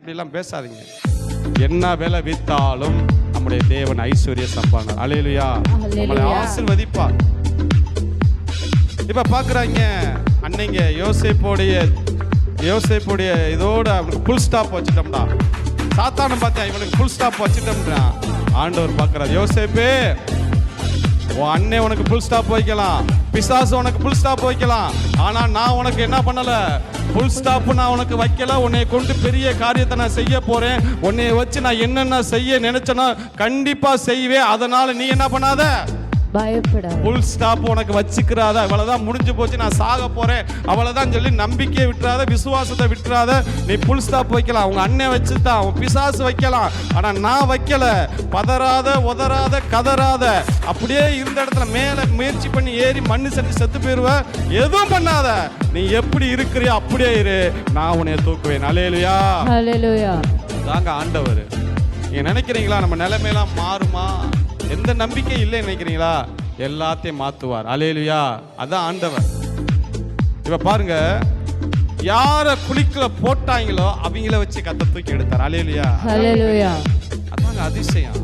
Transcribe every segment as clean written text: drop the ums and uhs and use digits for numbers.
அப்படிலாம் பேசாதீங்க. என்ன வேலை வித்தாலும் நம்முடைய தேவன் ஐஸ்வர்ய சம்பாதனர். அல்லேலூயா. நம்மளை ஆசீர்வதிப்பார். இப்ப பாக்குறாங்க அன்னைங்க யோசேப்புடைய இதோட அவனுக்கு புல் ஸ்டாப் வச்சுட்டோம்டா. சாத்தான பார்த்தேன் இவனுக்கு புல் ஸ்டாப் வச்சுட்டோம்டா. ஆண்டவர் பார்க்கிறார், யோசேப்பே உன் அண்ணன் உனக்கு புல் ஸ்டாப் வைக்கலாம், பிசாசு உனக்கு புல் ஸ்டாப் வைக்கலாம், ஆனா நான் உனக்கு என்ன பண்ணல, புல் ஸ்டாப் நான் உனக்கு வைக்கல. உன்னை கொண்டு பெரிய காரியத்தை நான் செய்ய போறேன். உன்னை வச்சு நான் என்னென்ன செய்ய நினைச்சேன்னா கண்டிப்பா செய்வேன். அதனால நீ என்ன பண்ணாத, பயப்படாத, புல் ஸ்டாப் உனக்கு வச்சுக்கிறாத. அவ்வளவுதான், முடிஞ்சு போச்சு, நான் சாக போறேன், அவ்வளவுதான் சொல்லி நம்பிக்கையை விட்டுறாத, விசுவாசத்தை விட்டுறாத. நீ புல் ஸ்டாப் வைக்கலாம், உங்க அண்ணன் வச்சுதான், உன் பிசாசு வைக்கலாம், ஆனா நான் வைக்கல. பதறாத, உதறாத, கதறாத, அப்படியே இருந்த இடத்துல மேல முயற்சி பண்ணி ஏறி மண்ணு செத்து போயிருவ. எதுவும் பண்ணாத, நீ எப்படி இருக்கிறியோ அப்படியே இரு, நான் உன்னை தூக்குவேன். அல்லேலூயா. ஹல்லேலூயா. தாங்க ஆண்டவர். நீங்க நினைக்கிறீங்களா நம்ம நிலைமையெல்லாம் மாறுமா? எந்த நம்பிக்கை இல்லை நினைக்கிறீங்களா? எல்லாத்தையும் மாத்துவார். அல்லேலூயா. அதான் ஆண்டவர். இப்ப பாருங்க, யார குழிக்குள்ள போட்டாங்களோ அவங்கள வச்சு கத்த தூக்கி எடுத்தார். அல்லேலூயா. ஹல்லேலூயா. அதாங்க அதிசயம்.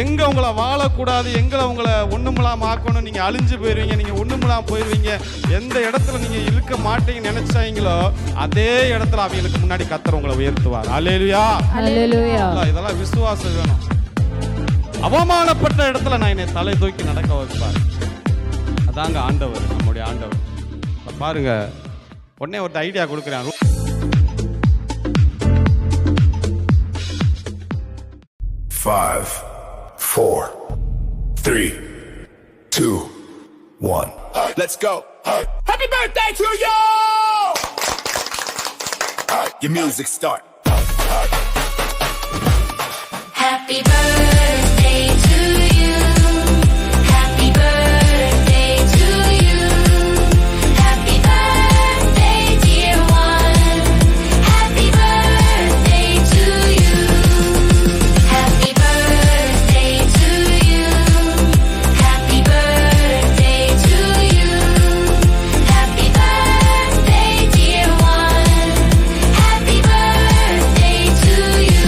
எங்க உங்களை வாழக்கூடாது, எங்களை உங்களை ஒண்ணுமில்லாம ஆக்கணும், நீங்க அழிஞ்சு போயிருவீங்க, நீங்க ஒண்ணுமில்லாம போயிருவீங்க, எந்த இடத்துல நீங்க இருக்க மாட்டீங்கன்னு நினைச்சாங்களோ அதே இடத்துல அவங்களுக்கு முன்னாடி கத்தர் உங்களை உயர்த்துவார். அல்லேலூயா. ஹல்லேலூயா. இதெல்லாம் விசுவாசம் வேணும். அவமானப்பட்ட இடத்துல நான் என்னை தலை தூக்கி நடக்க வைப்பார். அதாங்க ஆண்டவர், நம்முடைய ஆண்டவர். பாருங்க, உடனே ஒரு ஐடியா கொடுக்குறேன். 5, 4, 3, 2, 1. Let's go. Happy birthday to you! Your music start. Happy birthday to you. Happy birthday to you. Happy birthday, dear one. Happy birthday to you. Happy birthday to you. Happy birthday to you. Happy birthday, dear one. Happy birthday to you.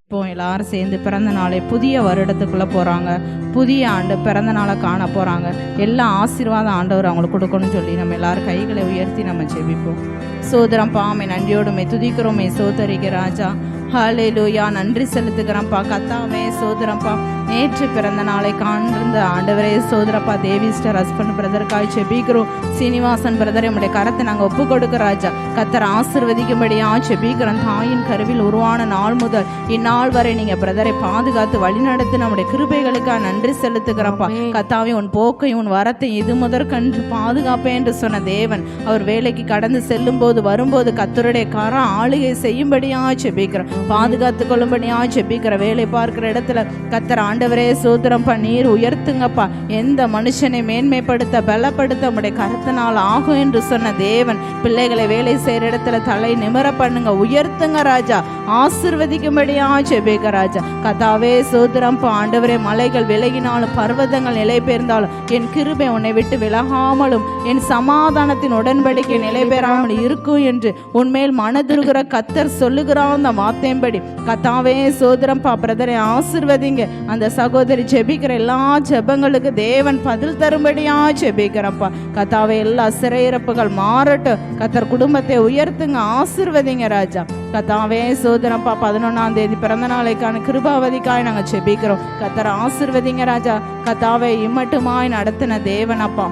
இப்போ எல்லாரும் சேர்ந்து பிறந்த நாளை புதிய வருடத்துக்குள்ளே போகிறாங்க. புதிய ஆண்டு பிறந்த நாளை காண போகிறாங்க. எல்லா ஆசீர்வாதம் ஆண்டவர் அவங்களுக்கு கொடுக்கணும்னு சொல்லி நம்ம எல்லாரும் கைகளை உயர்த்தி நம்ம ஜெபிப்போம். சோதரம்பா, மை நன்றியோடுமே துதிக்கிறோமே, சோதரிக்க ராஜா. ஹல்லேலூயா. நன்றி செலுத்துக்கிறோம்ப்பா கத்தாவே. சோதரம்பா, நேற்று பிறந்த நாளை காண்கிருந்த ஆண்டவரே சோதரப்பா. தேவிஸ்டர் ஹஸ்பண்ட் பிரதருக்காய் செபிக்கிறோம். சீனிவாசன் பிரதர் நம்முடைய கரத்தை நாங்கள் ஒப்பு கொடுக்க ராஜா. கத்தர் ஆசீர்வதிக்கும்படியா செபிக்கிறோம். தாயின் கருவில் உருவான நாள் முதல் இந்நாள் வரை நீங்கள் பிரதரை பாதுகாத்து வழிநடத்தி நம்முடைய கிருபைகளுக்காக நன்றி செலுத்துக்கிறப்பா. கத்தாவே, உன் போக்கையும் உன் வரத்தை இது முதற்கன்று பாதுகாப்பேன் என்று சொன்ன தேவன் அவர் வேலைக்கு கடந்து செல்லும் போது வரும்போது கத்தருடைய கரம் ஆளுகை செய்யும்படியா செபிக்கிறோம். பாதுகாத்து கொள்ளும்படியா செபிக்கிற. வேலை பார்க்கிற இடத்துல கத்தர் ஆண்டவரே சோதரம் நீர் உயர்த்துங்கப்பா. எந்த மனுஷனை மேன்மைப்படுத்த பலப்படுத்த உடைய கருத்தினால் ஆகும் என்று சொன்ன தேவன் பிள்ளைகளை வேலை செய்யற இடத்துல தலை நிமிர பண்ணுங்க, உயர்த்துங்க ராஜா. ஆசீர்வதிக்கும்படியா செபிக்க ராஜா. கத்தாவே சோதரம்பா. ஆண்டவரே, மலைகள் விலகினாலும் பர்வதங்கள் நிலை பெயர்ந்தாலும் என் கிருபை உன்னை விட்டு விலகாமலும் என் சமாதானத்தின் உடன்படிக்கை நிலை பெறாமல் இருக்கும் என்று உன்மேல் மனதுருகிற கத்தர் சொல்லுகிறான் அந்த வார்த்தையின்படி. கத்தாவே சோதரம்பா பிரதரை ஆசீர்வதிங்க. அந்த சகோதரி ஜெபிக்கிற எல்லா ஜெபங்களுக்கு தேவன் பதில் தரும்படியா ஜெபிக்கிறப்பா. கத்தாவே, எல்லா சிறையிறப்புகள் மாறட்டும். கத்தர் குடும்பத்தை உயர்த்துங்க, ஆசீர்வதிங்க ராஜா. கத்தாவே சோதரப்பா. 11ஆம் தேதி பிறந்த நாளைக்கான கிருபாவதிக்காய் நாங்கள் ஜெபிக்கிறோம். கத்தர் ஆசீர்வதிங்க ராஜா. கத்தாவே, இம்மட்டுமாய் நடத்தின தேவனப்பா.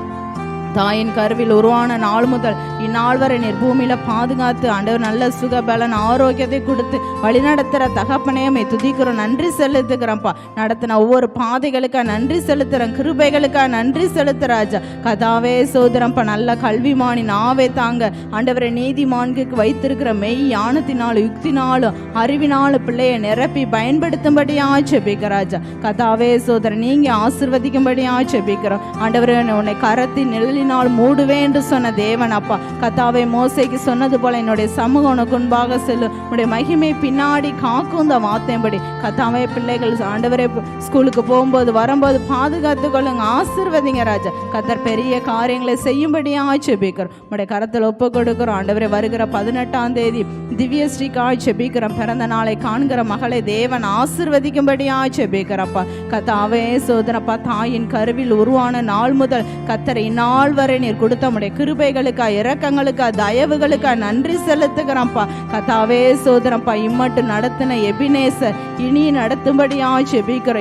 தாயின் கருவில் உருவான நாள் முதல் இந்நாள் வரை நீர் பூமியில பாதுகாத்து ஆண்டவர் நல்ல சுகபலன் ஆரோக்கியத்தை கொடுத்து வழிநடத்துகிற தகப்பனையுமே துதிக்கிறோம், நன்றி செலுத்துக்கிறோம்ப்பா. நடத்தின ஒவ்வொரு பாதைகளுக்காக நன்றி செலுத்துகிறோம், கிருபைகளுக்காக நன்றி செலுத்துறாஜா. கதாவே சோதரம்ப்பா. நல்ல கல்விமானி நாவே தாங்க ஆண்டவரை நீதிமான்கு வைத்திருக்கிற மெய் ஞானத்தினாலும் யுக்தினாலும் அறிவினாலும் பிள்ளையை நிரப்பி பயன்படுத்தும்படியா செபிக்கிறாஜா. கதாவே சோதரன் நீங்க ஆசீர்வதிக்கும்படியா செபிக்கிறோம். ஆண்டவரை உன்னை கரத்தின் நிழலில் மூடுவேன் என்று சொன்ன தேவன் அப்பா. கத்தாவே மோசேக்கு சொன்னது போல என்னுடைய சமூகம் உனக்கு முன்பாக செல்லும், உடைய மகிமை பின்னாடி காக்கும் இந்த வார்த்தையின்படி கத்தாவே பிள்ளைகள் ஆண்டவரே ஸ்கூலுக்கு போகும்போது வரும்போது பாதுகாத்து கொள்ளுங்க, ஆசீர்வதிங்க ராஜா. கத்தர் பெரிய காரியங்களை செய்யும்படியா ஜெபிக்கிறோம், உடைய கரத்தில் ஒப்பு கொடுக்கிறோம் ஆண்டவரே. வருகிற 18ஆம் தேதி திவ்யஸ்ரீக்காய் ஜெபிக்கிறோம், பிறந்த நாளை காண்கிற மகளை தேவன் ஆசீர்வதிக்கும்படியா ஜெபிக்கிறப்பா. கத்தாவே சோதனப்பா, தாயின் கருவில் உருவான நாள் முதல் கத்தரை இந்நாள் வரை நீர் கொடுத்த உடைய கிருபைகளுக்கா, இரக்கங்களுக்கா, தயவுகளுக்கா நன்றி செலுத்துகிறப்பா. கத்தாவே சோதனப்பா, இம்மட்டு நடத்தின எபினேசர் இனி நடத்தும்படியா ஜெபிக்கிறோம்.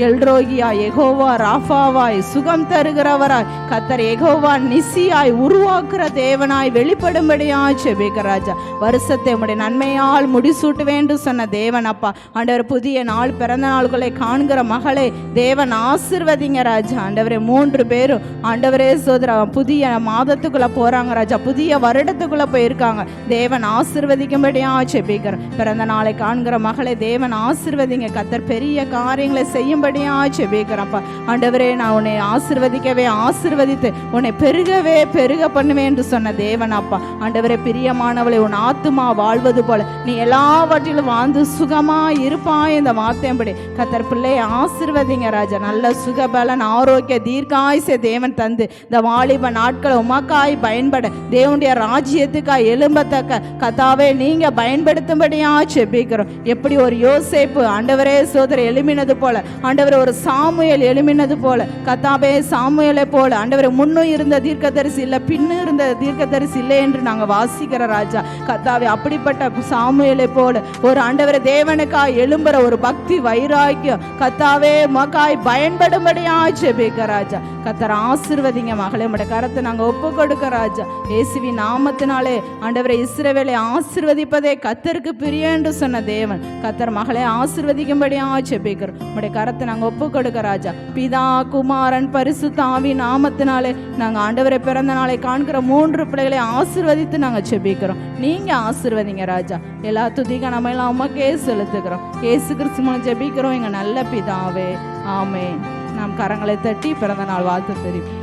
எல்ரோகியா, யெகோவா ராஃபாவாய், சுகம் தருகிறவராய் கத்தர் யெகோவா நிசியாய் உருவாக்குற தேவனாய் வெளிப்படும்படியா ஜெபிக்கிற ராஜா. வருஷத்தை உடைய நன்மையால் முடிசூட்டு வேண்டும் சொன்ன தேவன் அப்பா. ஆண்டவர் புதிய நாள் பிறந்த நாள்களை காண்கிற மகளை தேவன் ஆசீர்வதிங்க ராஜா. ஆண்டவரே 3 பேரும் ஆண்டவரே சோதர புதிய மாதத்துக்குள்ள போறாங்க ராஜா, புதிய வருடத்துக்குள்ள போயிருக்காங்க. தேவன் ஆசீர்வதிக்கும்படியா ஜெபிக்கிறோம். பிறந்த நாளை காண்கிற மகளை தேவன் ஆசீர்வதிங்க, கத்தர் பெரிய காரியங்களை செய்யும்படியா ஜெபிக்கிறப்பா. ஆண்டவரே நான் உன்னை ஆசீர்வதிக்கவே ஆசீர்வதித்து உன்னை பெருகவே பெருக பண்ணுவேன் என்று சொன்ன தேவன் அப்பா. ஆண்டவரே பிரியமானவளை, உன் ஆத்துமா வாழ்வது போல நீ எல்லாவற்றிலும் வாழ்ந்து சுகமா இருப்பாய் இந்த வார்த்தையம்படி கத்தர் பிள்ளையை ஆசீர்வதிங்க ராஜா. நல்ல சுகபலன் ஆரோக்கிய தீர்க்காயுசை தேவன் தந்து இந்த வாலிப நாட்களை உமக்காய் பயன்பட தேவனுடைய ராஜ்யத்துக்காய் எழும்பத்தக்க கத்தாவே நீங்க பயன்படுத்தும்படியா ஜெபிக்கிறோம். எப்படி ஒரு யோசேப்பு ஆண்டவரே சோதரை எழுமினது போல, ஆண்டவரே ஒரு சாமுவேல் எழுமினது போல, கத்தாவே சாமுவேலை போல ஆண்டவரை முன்னும் இருந்த தீர்க்கதரிசி இல்லை, பின்னும் இருந்த தீர்க்கதரிசி இல்லை என்று நாங்கள் வாசிக்கிற ராஜா. கத்தாவே அப்படிப்பட்ட சாமுவேலை போல ஒரு ஆண்டவரை தேவனுக்காய் எழும்புற ஒரு பக்தி வைராக்கியம் கத்தாவே மக்காய் பயன்படும்படியா ஜெபிக்க ராஜா. கத்தர் ஆசீர்வதிங்க மகளே, உடைய கரத்தை நாங்கள் ஒப்பு கொடுக்க ராஜா. இயேசுவின் நாமத்தினாலே ஆண்டவரை இஸ்ரவேலை ஆசீர்வதிப்பதே கத்தருக்கு பிரியம் என்று சொன்ன தேவன் கத்தர் மகளை ஆசீர்வதிக்கும்படியா ஜெபிக்கிறோம். உடைய கரத்தை நாங்கள் ஒப்பு கொடுக்க ராஜா. பிதா குமாரன் பரிசுத்த ஆவி நாமத்தினாலே நாங்கள் ஆண்டவரை பிறந்த நாளை காண்கிற 3 பிள்ளைகளை ஆசீர்வதித்து நாங்கள் ஜெபிக்கிறோம். நீங்க ஆசீர்வதிங்க ராஜா. எல்லா துதிக்க நம்ம எல்லாம் உமக்கே செலுத்துகிறோம். இயேசு கிறிஸ்து மூலம் ஜெபிக்கிறோம் எங்க நல்ல பிதாவே, ஆமென். நாம் கரங்களை தட்டி பிறந்த நாள் வாழ்த்து தெரியும்.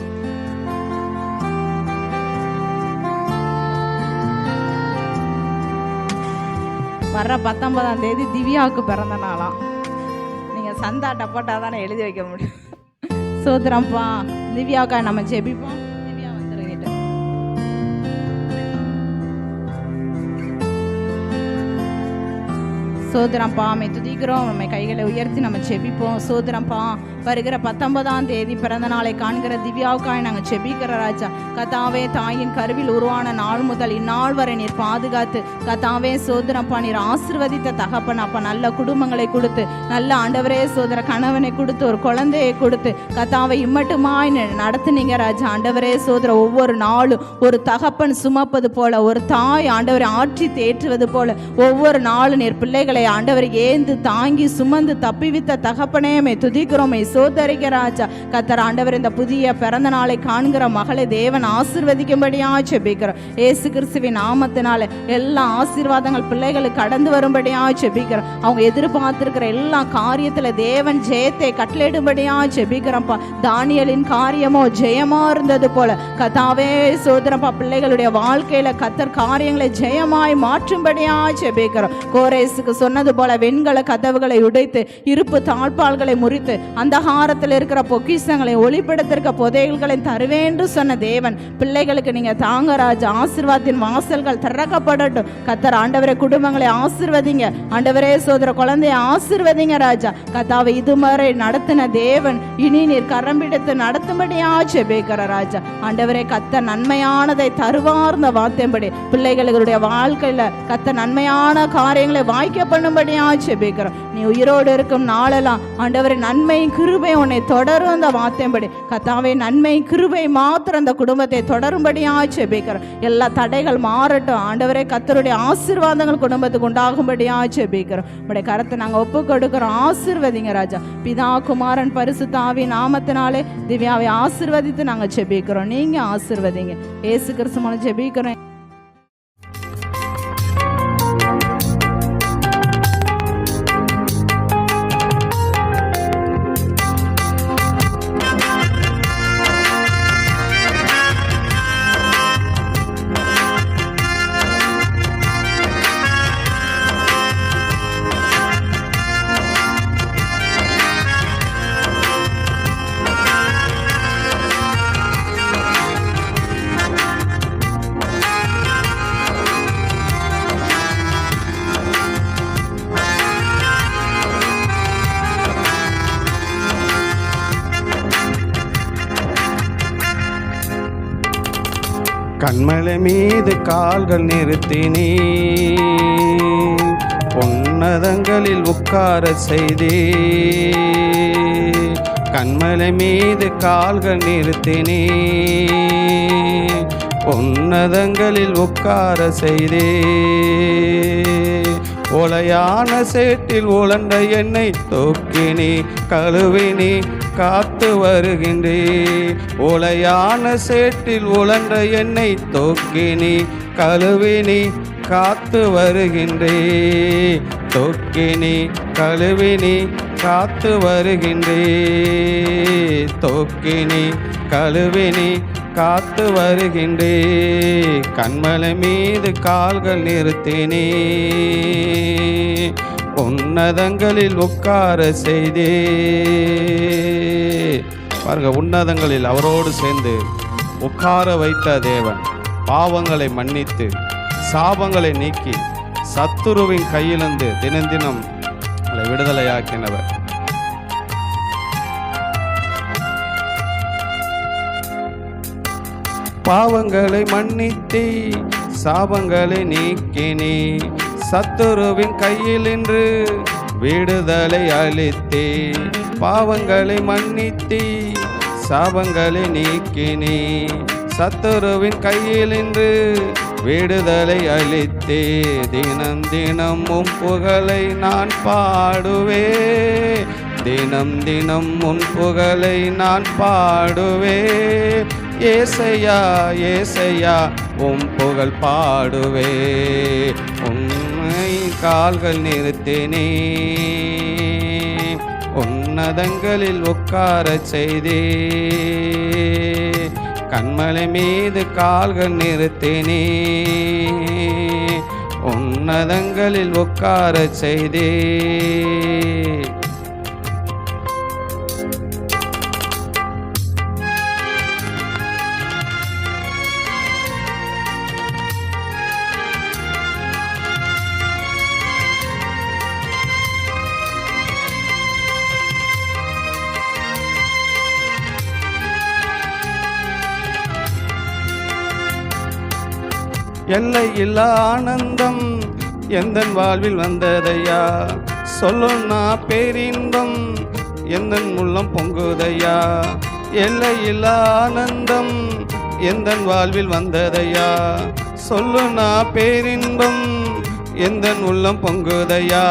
வர்ற 19ஆம் தேதி திவ்யாவுக்கு பிறந்த நாளாம். நீங்க சந்தா டப்பாட்டா தானே எழுதி வைக்க முடியும். சோதரம்ப்பா, திவ்யாவுக்கா நம்ம ஜெபிப்போம். திவ்யா வந்துருங்கிட்ட சோதரம்ப்பா அம்மை துதிக்கிறோம், நம்ம கைகளை உயர்த்தி நம்ம செபிப்போம். சோதரம்ப்பா, வருகிற 19ஆம் தேதி பிறந்த நாளை காண்கிற திவ்யாவுக்காய் நாங்கள் செபிக்கிற ராஜா. கத்தாவே தாயின் கருவில் உருவான நாள் முதல் இந்நாள் வரை நீர் பாதுகாத்து கத்தாவே சோதரம்ப்பா நீர் ஆசீர்வதித்த தகப்பன் அப்பா. நல்ல குடும்பங்களை கொடுத்து, நல்ல ஆண்டவரே சோதர கணவனை கொடுத்து, ஒரு குழந்தையை கொடுத்து கத்தாவை இம்மட்டுமாய் நடத்துனீங்க ராஜா. ஆண்டவரே சோதர ஒவ்வொரு நாளும் ஒரு தகப்பன் சுமப்பது போல, ஒரு தாய் ஆண்டவரை ஆற்றி தேற்றுவது போல ஒவ்வொரு நாளும் நீர் பிள்ளைகளை ஆண்டவரை ஏந்து தாங்கி சுமந்து தப்பிவித்த தகப்பனே மே துதிக்கிறோமே சோதரிக்க ராஜா. கத்தர் ஆண்டவர் இந்த புதிய பிறந்த நாளை காண்கிற மகளை தேவன் ஆசீர்வதிக்கும்படியா ஜெபிக்கிறோம். இயேசு கிறிஸ்துவின் நாமத்தினால எல்லா ஆசீர்வாதங்கள் பிள்ளைகளுக்கு கடந்து வரும்படியா ஜெபிக்கிறோம். அவங்க எதிர்பார்த்திருக்கிற எல்லா காரியத்துல தேவன் ஜெயத்தை கட்டளையிடும்படியா ஜெபிக்கிறோம்ப்பா. தானியலின் காரியமோ ஜெயமா இருந்தது போல கத்தாவே சோதரப்பா பிள்ளைகளுடைய வாழ்க்கையில கத்தர் காரியங்களை ஜெயமாய் மாற்றும்படியா ஜெபிக்கிறோம். கோரேசுக்கு சொன்னது போல வெண்கல கதவுகளை உடைத்து இருப்பு தாழ்பால்களை முறித்து அந்தகாரத்தில் இருக்கிற பொக்கிஷங்களை ஒளிப்படத்திற்க புதையல்களை தருவேன் சொன்ன தேவன் பிள்ளைகளுக்கு நீங்க தாங்க ராஜா. ஆசீர்வாதத்தின் வாசல்கள் திறக்கப்படட்டும். கத்தர் ஆண்டவரை குடும்பங்களை ஆசீர்வதிங்க. ஆண்டவரே சோதர குழந்தைய ஆசீர்வதிங்க ராஜா. கத்தாவை இதுவரை நடத்தின தேவன் இனி நீர் கரம் பிடித்து நடத்தும்படியா ஜெபிக்கிற ராஜா. ஆண்டவரே கத்தர் நன்மையானதை தருவார்ந்த வார்த்தைப்படி பிள்ளைகளுடைய வாழ்க்கையில கத்தர் நன்மையான காரியங்களை வாய்க்க பண்ணும்படியா ஜெபிக்கிறோம். நீ உயிரோடு இருக்கும் நாளெல்லாம் ஆண்டவரே நன்மை கிருபை உன்னை தொடரும் அந்த வார்த்தைப்படி கத்தாவே நன்மை கிருபை மாத்திரம் அந்த குடும்பத்தை தொடரும்படியா ஜெபிக்கிறோம். எல்லா தடைகள் மாறட்டும் ஆண்டவரே. கத்தருடைய ஆசீர்வாதங்கள் குடும்பத்துக்கு உண்டாகும்படியா ஜெபிக்கிறோம். உடைய கரத்தை நாங்கள் ஒப்பு கொடுக்கிறோம். ஆசீர்வதிங்க ராஜா. பிதா குமாரன் பரிசுத்த ஆவி நாமத்தினாலே திவ்யாவை ஆசீர்வதித்து நாங்கள் ஜெபிக்கிறோம். நீங்க ஆசீர்வதிங்க. இயேசு கிறிஸ்து மூலம் ஜெபிக்கிறோம். கண்மலை மீது கால்கள் நிறுத்தினே, உன்னதங்களில் உட்கார செய்தே. கண்மலை மீது கால்கள் நிறுத்தினே, உன்னதங்களில் உட்கார செய்தே. ஒலையான சேற்றில் உலர்ந்த எண்ணெய் தூக்கினே, கழுவினே, காத்து வருகின்றே. ஒலையான சேற்றில் உலர்ந்த எண்ணெய் தூக்கினே, கழுவினே, காத்து வருகின்றே. தூக்கினே, கழுவினே, காத்து வருகின்றே. தூக்கினே, கழுவினே, காத்து வருகின்றே. கண்மலை மீது கால்கள் நிறுத்தினே, உன்னதங்களில் உட்கார செய்தே. பாருங்க, உன்னதங்களில் அவரோடு சேர்ந்து உட்கார வைத்த தேவன் பாவங்களை மன்னித்து சாபங்களை நீக்கி சத்துருவின் கையிலிருந்து தினம் விடுதலையாக்கினவர். பாவங்களை மன்னித்தே சாபங்களை நீக்கினே, சத்துருவின் கையிலின்று விடுதலை அளித்தே. பாவங்களை மன்னித்தே சாபங்களை நீக்கினே, சத்துருவின் கையிலின்று விடுதலை அளித்தே. தினம் தினம் உம் புகழை நான் பாடுவே, தினம் தினம் உன் புகழை நான் பாடுவே. ஏசையா ஏசையா உம் புகழ் பாடுவே. உன்னை கால்கள் நிறுத்தினே, உன்னதங்களில் உட்கார செய்தே. கண்மலை மீது கால்கள் நிறுத்தினே, உன்னதங்களில் உட்கார செய்தே. எல்லையில்லா ஆனந்தம் எந்தன் வாழ்வில் வந்ததையா, சொல்லுன்னா பேரின்பம் எந்தன் உள்ளம் பொங்குதையா. எல்லையில்லா ஆனந்தம் எந்தன் வாழ்வில் வந்ததையா, சொல்லுன்னா பேரின்பம் எந்தன் உள்ளம் பொங்குதையா.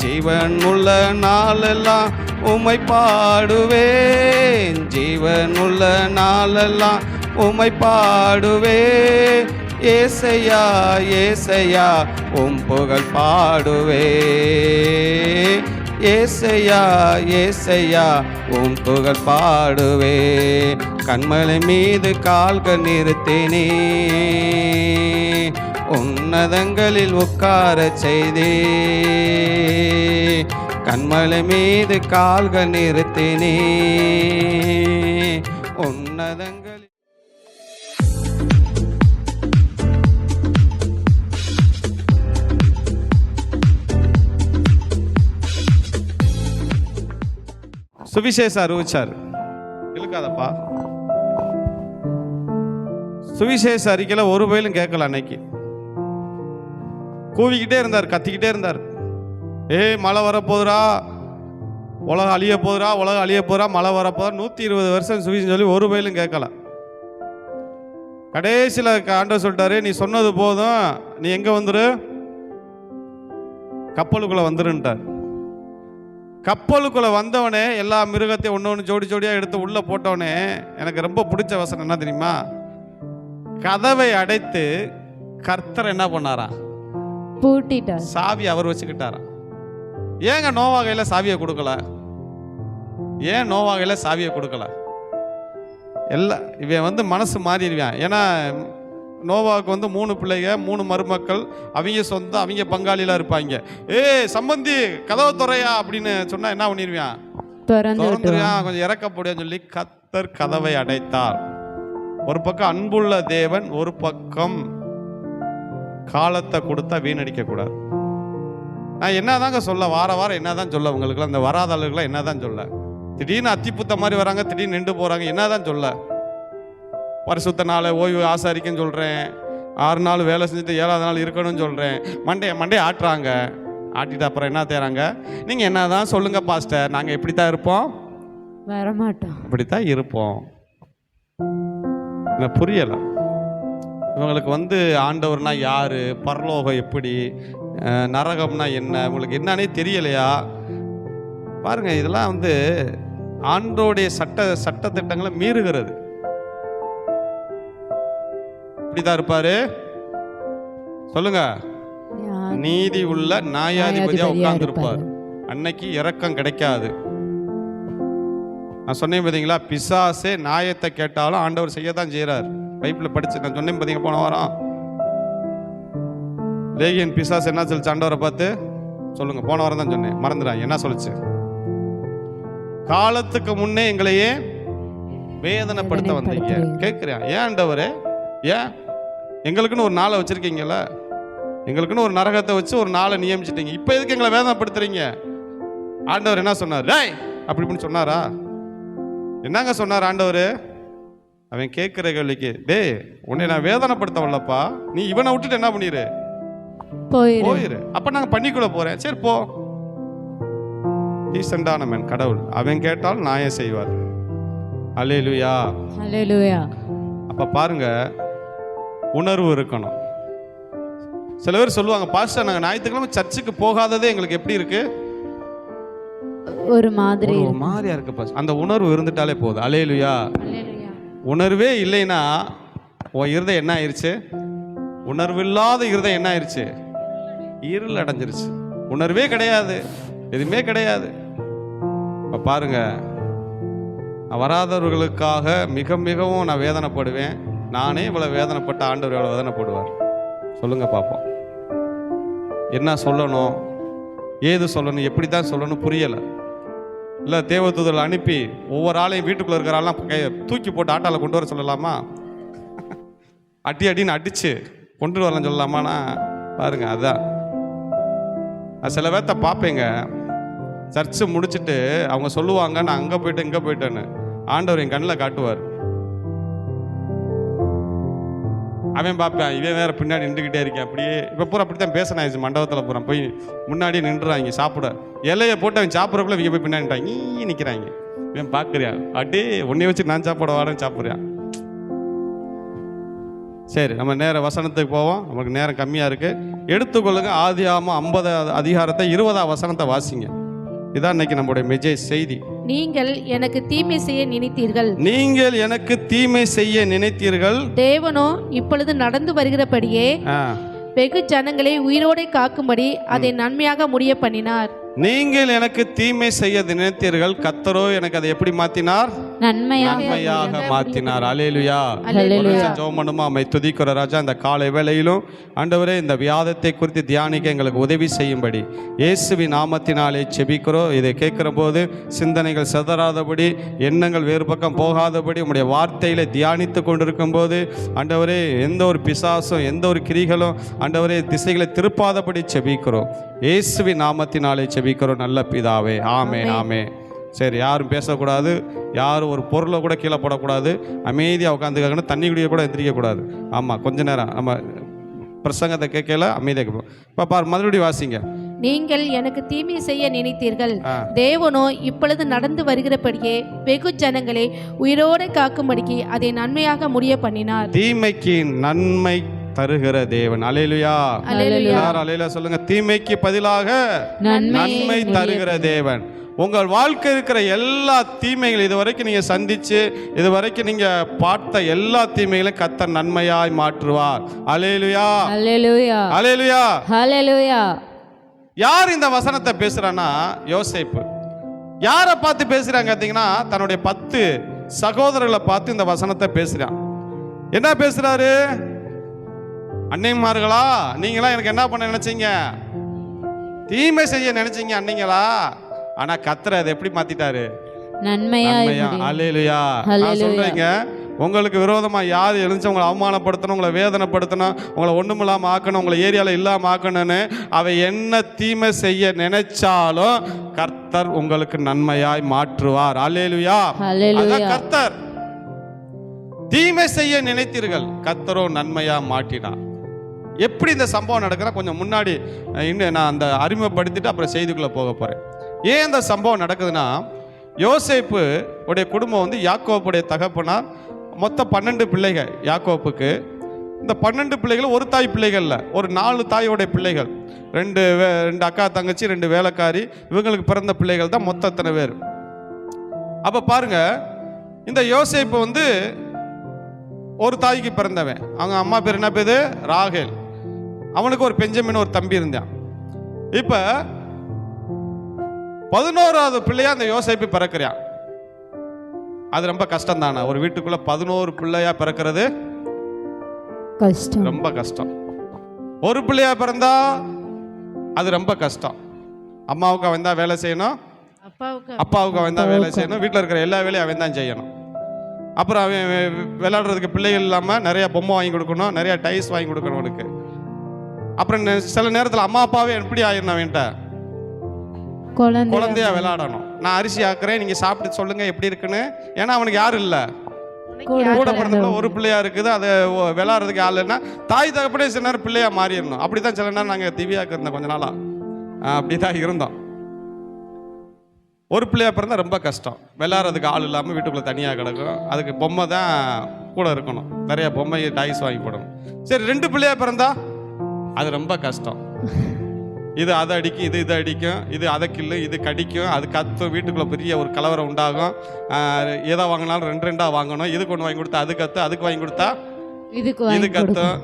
ஜீவன் உள்ள நாளெல்லாம் உம்மை பாடுவேன், ஜீவன் உள்ள நாளெல்லாம் உம்மை பாடுவே. ஏசையா ஏசையா உம் புகழ் பாடுவே. ஏசையா ஏசையா உம் புகழ் பாடுவே. கண்மலை மீது கால்கள் நிறுத்தினே, உன்னதங்களில் உட்கார செய்தே. கண்மலை மீது கால்கள் நிறுத்தினே, உன்னதங்களில். சுவிசேஷம் அறிவிச்சார். இழுக்காதப்பா. சுவிசேஷ அறிக்கையில் ஒரு பயிலும் கேட்கல. அன்னைக்கு கூவிக்கிட்டே இருந்தார், கத்திக்கிட்டே இருந்தார். மழை வரப்போதுரா, உலகம் அழிய போதுரா, உலகம் அழிய போதுரா, மழை வரப்போதா. 120 வருஷம் சுவிசேஷம் சொல்லி ஒரு பயிலும் கேட்கல. கடைசியில் ஆண்டவர் சொல்லிட்டாரு, நீ சொன்னது போதும், நீ எங்க வந்துரு, கப்பலுக்குள்ள வந்துருன்ட்டார். கப்பலுக்குள்ள வந்தவனே எல்லா மிருகத்தையும் ஒன்று ஒன்று ஜோடி ஜோடியாக எடுத்து உள்ள போட்டவனே, எனக்கு ரொம்ப பிடிச்ச வசனம் என்ன தெரியுமா? கதவை அடைத்து கர்த்தர் என்ன பண்ணாராம்? பூட்டிட்டார். சாவி அவர் வச்சுக்கிட்டாராம். ஏங்க நோவா கையில சாவியை கொடுக்கல? ஏன் நோவா கையில சாவியை கொடுக்கல? எல்லாம் இவன் மனசு மாறிடுவான். ஏன்னா நோவாவுக்கு 3 பிள்ளைங்க, 3 மருமக்கள், அவங்க சொந்தம், அவங்க பங்காளிலாம் இருப்பாங்க. சம்பந்தி கதவை துறையா அப்படின்னு சொன்னா என்ன பண்ணிடுவான்? திறந்துருவான். கொஞ்சம் இறக்கப்படியான்னு சொல்லி கர்த்தர் கதவை அடைத்தார். ஒரு பக்கம் அன்புள்ள தேவன், ஒரு பக்கம் காலத்தை கொடுத்தா வீணடிக்க கூடாது. நான் என்னதாங்க சொல்ல, வாரம் என்னதான் சொல்ல உங்களுக்குலாம், இந்த வராத ஆளுகளாம் என்னதான் சொல்ல? திடீர்னு அத்திப்புத்த மாதிரி வராங்க, திடீர்னு நின்று போறாங்க, என்னதான் சொல்ல? பரிசுத்த நாளை ஓய்வு ஆசாரிக்கன்னு சொல்கிறேன், 6 நாள் வேலை செஞ்சுட்டு 7ஆவது நாள் இருக்கணும்னு சொல்கிறேன். மண்டே ஆட்டுறாங்க. ஆட்டிட்டு அப்புறம் என்ன தேறாங்க, நீங்கள் என்ன தான் சொல்லுங்கள் பாஸ்டர், நாங்கள் எப்படி தான் இருப்போம், வரமாட்டோம். இப்படித்தான் இருப்போம். எனக்கு புரியலை. இவங்களுக்கு ஆண்டவர்னா யாரு, பரலோகம் எப்படி, நரகம்னா என்ன, உங்களுக்கு என்னன்னே தெரியலையா? பாருங்க, இதெல்லாம் ஆண்டோடைய சட்ட திட்டங்களை மீறுகிறது. இப்படிதான் இருப்பாரு சொல்லுங்க, நீதி உள்ள நியாயாதிபதியா உட்கார்ந்து இருப்பார். அன்னைக்கு இரக்கம் கிடைக்காது. நான் சொன்னேன் பார்த்தீங்களா, பிசாசே நியாயத்தை கேட்டாலும் ஆண்டவர் செய்யத்தான் செய்யறார். பைபிள் படிச்சு நான் சொன்னேன் பார்த்தீங்க போன வாரம். லேகியன் பிசாசு என்ன சொல்லிச்சு ஆண்டவரை பார்த்து? சொல்லுங்க, போன வாரம் தான் சொன்னேன், மறந்துடாங்க. என்ன சொல்லிச்சு? காலத்துக்கு முன்னே எங்களையே வேதனைப்படுத்த வந்தீங்க. கேட்கிறேன், ஏன் ஆண்டவரே, ஏன் எங்களுக்குன்னு ஒரு நாளை வச்சிருக்கீங்கல்ல, எங்களுக்குன்னு ஒரு நரகத்தை வச்சு ஒரு நாளை நியமிச்சிட்டீங்க, இப்போ எதுக்கு எங்களை வேதனைப்படுத்துறீங்க? ஆண்டவர் என்ன சொன்னார்? டேய் அப்படி இப்படின்னு சொன்னாரா? என்னங்க சொன்னார் ஆண்டவர்? அவன் கேட்கிற கேள்விக்கு, டேய் உன்னை நான் வேதனைப்படுத்த வரலப்பா, நீ இவனை விட்டுட்டு என்ன பண்ணிரு, போயிரு. அப்ப நாங்க பண்ணிக்குள்ள போறேன், சரி போ. டீசெண்டான மேன் கடவுள், அவன் கேட்டால் நியாயம் செய்வார். அல்லேலூயா, அல்லேலூயா. அப்ப பாருங்க, உணர்வு இருக்கணும். சில பேர் சொல்லுவாங்க, பாஸ்டர் நாங்க ஞாயிற்றுக்கிழமை சர்ச்சுக்கு போகாததே எங்களுக்கு எப்படி இருக்கு, ஒரு மாதிரியா இருக்கு பாஸ்டர். அந்த உணர்வு இருந்துட்டாலே போதும். அல்லேலூயா. உணர்வே இல்லைன்னா உன் இருதயம் என்ன ஆயிருச்சு? உணர்வு இல்லாத இருதயம் என்ன ஆயிருச்சு? இருள் அடைஞ்சிருச்சு. உணர்வே கிடையாது, எதுவுமே கிடையாது. இப்போ பாருங்க, வராதவர்களுக்காக மிகவும் நான் வேதனைப்படுவேன். நானே இவ்வளவு வேதனைப்பட்ட ஆண்டவர் எவ்வளவு வேதனைப்படுவார் சொல்லுங்க பார்ப்போம். என்ன சொல்லணும், ஏது சொல்லணும், எப்படி தான் சொல்லணும் புரியலை. இல்லை தேவதூதர்கள் அனுப்பி ஒவ்வொரு ஆளையும் வீட்டுக்குள்ளே இருக்கிற ஆள்லாம் தூக்கி போட்டு ஆட்டாவில் கொண்டு வர சொல்லலாமா? அடின்னு அடித்து கொண்டு வரலாம் சொல்லலாமாண்ணா? பாருங்க, அதுதான். சில பேர்த்த பார்ப்பேங்க, சர்ச்சு முடிச்சுட்டு அவங்க சொல்லுவாங்க, நான் அங்கே போயிட்டேன் இங்கே போயிட்டேன்னு. ஆண்டவர் என் கண்ணில் காட்டுவார். அவன் பார்ப்பேன், இவன் வேற பின்னாடி நின்றுக்கிட்டே இருக்கேன். அப்படியே இப்போ பூரா அப்படித்தான் பேசணும் ஆயிடுச்சு. மண்டபத்தில் பூரா போய் முன்னாடியே நின்றுறாங்க சாப்பிட. இலையை போட்டு அவன் சாப்பிட்றக்குள்ள இவங்க போய் பின்னாடிட்டாங்க, நீ நிற்கிறாங்க. இவன் பார்க்குறியான், அப்படியே உன்னை வச்சு நான் சாப்பிட வரேன் சாப்பிட்றான். சரி, நம்ம நேர வசனத்துக்கு போவோம், நமக்கு நேரம் கம்மியாக இருக்குது. எடுத்துக்கொள்ளுங்க, ஆதியாகமம் 50 அதிகாரத்தை 20ஆம் வசனத்தை வாசிங்க. இதான் இன்னைக்கு நம்முடைய மெஜை செய்தி. நீங்கள் எனக்கு தீமை செய்ய நினைத்தீர்கள், நீங்கள் எனக்கு தீமை செய்ய நினைத்தீர்கள், தேவனோ இப்பொழுது நடந்து வருகிறபடியே வெகு ஜனங்களை உயிரோடே காக்கும்படி அதை நன்மையாக முடிய பண்ணினார். நீங்கள் எனக்கு தீமை செய்ய நினைத்தீர்கள், கர்த்தரோ எனக்கு அதை எப்படி மாத்தினார்? நன்மையாக மாத்தினார். அல்லேலூயா. ஜெபம் பண்ணுமா, அம்மை துதிக்கிற ராஜா. இந்த காலை வேளையிலும் ஆண்டவரே, இந்த வியாதத்தை குறித்து தியானிக்க எங்களுக்கு உதவி செய்யும்படி இயேசுவின் நாமத்தினாலே செபிக்கிறோம். இதை கேட்கிற போது சிந்தனைகள் சிதறாதபடி, எண்ணங்கள் வேறு பக்கம் போகாதபடி உம்முடைய வார்த்தையில தியானித்து கொண்டிருக்கும் போது ஆண்டவரே, எந்த ஒரு பிசாசும் எந்த ஒரு கிரிகளும் ஆண்டவரே திசைகளை திருப்பாதபடி செபிக்கிறோம். இயேசுவின் நாமத்தினாலே செபிக்கிறோம் நல்ல பிதாவே. ஆமே ஆமே. சரி, யாரும் பேசக்கூடாது, யாரும் ஒரு பொருளை கூட கீழே போடக்கூடாது, அமைதியாக உட்காந்துக்கணும், தண்ணி குடிக்க கூட எந்திரிக்கக்கூடாது. ஆமாம், கொஞ்ச நேரம் நம்ம பிரசங்கத்தை கேட்கல அமைதியாக கேட்போம். இப்போ பாரு, மறுபடியும் வாசிங்க. நீங்கள் எனக்கு தீமை செய்ய நினைத்தீர்கள், தேவனோ இப்பொழுது நடந்து வருகிறபடியே வெகு ஜனங்களை உயிரோடு காக்கும்படிக்கு அதை நன்மையாக முடிய பண்ணினார். தீமைக்கு நன்மை தருகிற தேவன். அல்லேலூயா. அல்லேலூயா சொல்லுங்க. தீமைக்கு பதிலாக நன்மை தருகிற தேவன். உங்கள் வாழ்க்கை இருக்கிற எல்லா தீமைகள் இதுவரைக்கும் நீங்க சந்திச்சு இதுவரைக்கும் நீங்க பார்த்த எல்லா தீமைகளையும் கர்த்தர் நன்மையாய் மாற்றுவார். அல்லேலூயா. அல்லேலூயா. அல்லேலூயா. அல்லேலூயா. யார் இந்த வசனத்தை பேசுறான்னா யோசேப்பு. யாரை பார்த்து பேசுறாங்க பார்த்தீங்கன்னா, தன்னுடைய 10 சகோதரர்களை பார்த்து இந்த வசனத்தை பேசுறான். என்ன பேசுறாரு? அன்னைமார்களா, நீங்களா எனக்கு என்ன பண்ண நினைச்சீங்க? தீமை செய்ய நினைச்சீங்க அன்னைங்களா. ஆனா கர்த்தர் அதை எப்படி மாத்திட்டாரு? நன்மையா. அல்லேலூயா. நான் சொல்றேங்க, உங்களுக்கு விரோதமா யார் எழுந்து உங்களை அவமானப்படுத்தணும், உங்களை வேதனைப்படுத்தணும், உங்களை ஒண்ணுமில்லாம ஆக்கணும், உங்களை ஏரியால இல்லாம ஆக்கணும்னு அவை என்ன தீமை செய்ய நினைச்சாலும் கர்த்தர் உங்களுக்கு நன்மையாய் மாற்றுவார். அல்லேலூயா. அதான் கர்த்தர். தீமை செய்ய நினைத்தீர்கள், கர்த்தரோ நன்மையா மாட்டினார். எப்படி இந்த சம்பவம் நடக்குறா கொஞ்சம் முன்னாடி இன்னும் நான் அந்த அறிமுகப்படுத்திட்டு அப்புறம் செய்திக்குள்ளே போக போகிறேன். ஏன் இந்த சம்பவம் நடக்குதுன்னா, யோசேப்பு உடைய குடும்பம் வந்து யாக்கோப்புடைய தகப்பனார். மொத்தம் 12 பிள்ளைகள் யாக்கோப்புக்கு. இந்த 12 பிள்ளைகள் ஒரு தாய் பிள்ளைகள் இல்லை, ஒரு 4 தாயோடைய பிள்ளைகள். 2 அக்கா தங்கச்சி, 2 வேலைக்காரி, இவங்களுக்கு பிறந்த பிள்ளைகள் தான் மொத்தம் இத்தனை பேர். அப்போ பாருங்க, இந்த யோசேப்பு வந்து ஒரு தாய்க்கு பிறந்தவன். அவங்க அம்மா பேர் என்ன பேரு? ராகேல். அவனுக்கு ஒரு பெஞ்சமின் ஒரு தம்பி இருந்தான். இப்ப 11வது பிள்ளையா அந்த யோசேப்பு பிறக்கிறான். அது ரொம்ப கஷ்டம் தானே, ஒரு வீட்டுக்குள்ள 11 பிள்ளையா பிறக்கிறது கஷ்டம், ரொம்ப கஷ்டம். ஒரு பிள்ளையா பிறந்தா அது ரொம்ப கஷ்டம். அம்மாவுக்கு அவன் தான் வேலை செய்யணும், அப்பாவுக்கு அவன் தான் வேலை செய்யணும், வீட்டில் இருக்கிற எல்லா வேலையும் அவன் தான் செய்யணும். அப்புறம் அவன் விளையாடுறதுக்கு பிள்ளைகள் இல்லாமல் நிறையா பொம்மை வாங்கி கொடுக்கணும், நிறையா டைஸ் வாங்கி கொடுக்கணும் அவனுக்கு. அப்புறம் சில நேரத்தில் அம்மா அப்பாவே எப்படி ஆயிடணும், அவன்கிட்ட குழந்தையா விளையாடணும். நான் அரிசி ஆக்குறேன், நீங்கள் சாப்பிட்டு சொல்லுங்க எப்படி இருக்குன்னு. ஏன்னா அவனுக்கு யாரும் இல்லை, கூட பிறந்தவங்க ஒரு பிள்ளையா இருக்குது, அதை விளையாடுறதுக்கு ஆள் இல்லைன்னா தாய் தகப்பனே சில நேரம் பிள்ளையா மாறிடணும். அப்படிதான் சில நேரம் நாங்கள் திவ்யாவுக்கு இருந்தோம், கொஞ்ச நாளா அப்படிதான் இருந்தோம். ஒரு பிள்ளையா பிறந்தா ரொம்ப கஷ்டம், விளையாடுறதுக்கு ஆள் இல்லாமல் வீட்டுக்குள்ளே தனியாக கிடக்கும். அதுக்கு பொம்மை தான் கூட இருக்கணும், நிறைய பொம்மை டாய்ஸ் வாங்கி போடணும். சரி, 2 பிள்ளையா பிறந்தா அது ரொம்ப கஷ்டம். இது அதை அடிக்கும், இது இதை அடிக்கும், இது அதை கில்லு, இது கடிக்கும், அது கத்தும், வீட்டுக்குள்ளே பெரிய ஒரு கலவரம் உண்டாகும். எதை வாங்கினாலும் 2 வாங்கணும். இதுக்கு ஒன்று வாங்கி கொடுத்தா அது கத்து, அதுக்கு வாங்கி கொடுத்தா இது கத்தும்.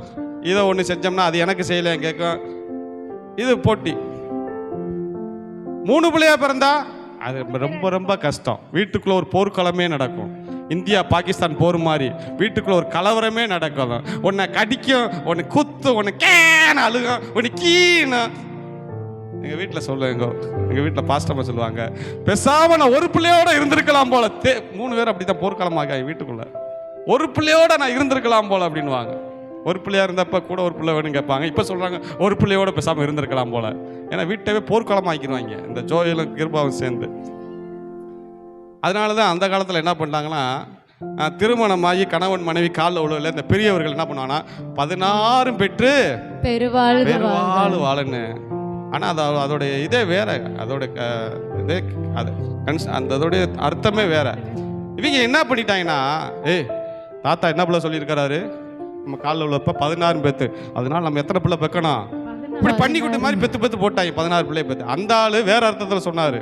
இதை ஒன்று செஞ்சோம்னா அது எனக்கு செய்யலை கேட்கும். இது போட்டி. 3 பிள்ளையா பிறந்தா அது ரொம்ப ரொம்ப கஷ்டம். வீட்டுக்குள்ள ஒரு போர்க்களமே நடக்கும், இந்தியா பாகிஸ்தான் போர் மாதிரி வீட்டுக்குள்ள ஒரு கலவரமே நடக்கும். உன்னை கடிக்கும், உன்னை குத்தும், உன்னை கேன அழுகும், உன்னை கீணும். எங்க வீட்டில் சொல்லுங்க, எங்க வீட்டில் பாஸ்டம்மா சொல்லுவாங்க, பெசாம நான் ஒரு பிள்ளையோட இருந்திருக்கலாம் போல. 3 பேர் அப்படித்தான் போர்க்களமாக வீட்டுக்குள்ள, ஒரு பிள்ளையோட நான் இருந்திருக்கலாம் போல அப்படின்வாங்க. ஒரு பிள்ளையா இருந்தப்ப கூட ஒரு பிள்ளை வேணும்னு கேட்பாங்க. இப்போ சொல்றாங்க ஒரு பிள்ளையோட பேசாமல் இருந்திருக்கலாம் போல. ஏன்னா வீட்டவே போர்க்களம் ஆக்கிடுவாங்க இந்த ஜோயிலும் கிருபாவும் சேர்ந்து. அதனால தான் அந்த காலத்தில் என்ன பண்ணாங்கன்னா, திருமணமாகி கணவன் மனைவி காலில் உள்ள இந்த பெரியவர்கள் என்ன பண்ணுவாங்கன்னா 16 பெற்று பெருவாழ் வாழன்னு. ஆனால் அதோடைய இதே வேற, அதோட இதே அது அதோடைய அர்த்தமே வேற. இவங்க என்ன பண்ணிட்டாங்கன்னா, தாத்தா என்ன பிள்ளை சொல்லியிருக்கிறாரு, நம்ம காலில் உள்ளப்ப 16 பேத்து, அதனால நம்ம எத்தனை பிள்ளை பெக்கணும், இப்படி பண்ணிக்கிட்டு மாதிரி பெத்து போட்டாங்க 16 பிள்ளை பெத்து. அந்த ஆளு வேற அர்த்தத்தில் சொன்னாரு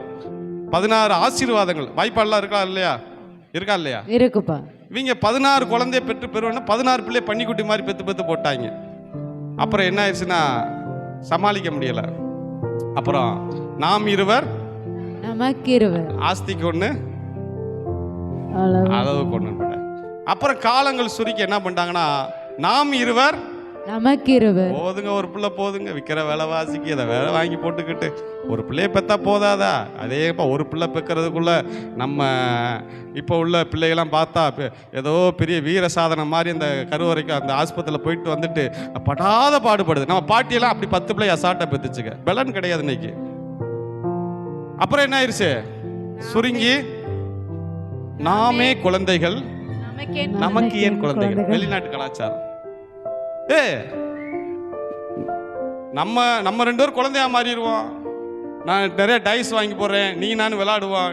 16 ஆசீர்வாதங்கள். வாய்ப்பாடெல்லாம் இருக்கா இல்லையா? இருக்கா இல்லையா? இருக்குப்பா. இவங்க 16 குழந்தைய பெறுவோன்னா 16 பிள்ளை பண்ணிக்குட்டி மாதிரி பெத்து போட்டாங்க. அப்புறம் என்ன ஆயிடுச்சுன்னா சமாளிக்க முடியல. அப்புறம் நாம் இருவர் நமக்கு இருவர், ஆஸ்திக்கு ஒன்று அளவுக்கு ஒன்று. அப்புறம் காலங்கள் சுருக்கி என்ன பண்ணிட்டாங்கன்னா, நாம் இருவர் நமக்கு இருவர். போதுங்க, ஒரு பிள்ளை போதுங்க, விற்கிற விலைவாசிக்கு அதை வேலை வாங்கி போட்டுக்கிட்டு ஒரு பிள்ளைய பெற்றா போதாதா? அதேப்பா ஒரு பிள்ளை பெக்கிறதுக்குள்ள நம்ம இப்போ உள்ள பிள்ளைகள்லாம் பார்த்தா ஏதோ பெரிய வீர சாதனை மாதிரி அந்த கருவறைக்கு அந்த ஆஸ்பத்திரியில் போயிட்டு வந்துட்டு படாத பாடுபடுது. நம்ம பாட்டியெல்லாம் அப்படி 10 பிள்ளை அசால்ட்டாக பெற்றுச்சுக்க, பலன் கிடையாது இன்னைக்கு. அப்புறம் என்ன ஆயிடுச்சு, சுருங்கி நாமே குழந்தைகள் நமக்கு ஏன் குழந்தைகள். வெளிநாட்டு கலாச்சாரம். நம்ம 2 பேரும் குழந்தையா மாறிடுவோம். நான் நிறைய டைஸ் வாங்கி போடுறேன், நீ நான் விளையாடுவோம்,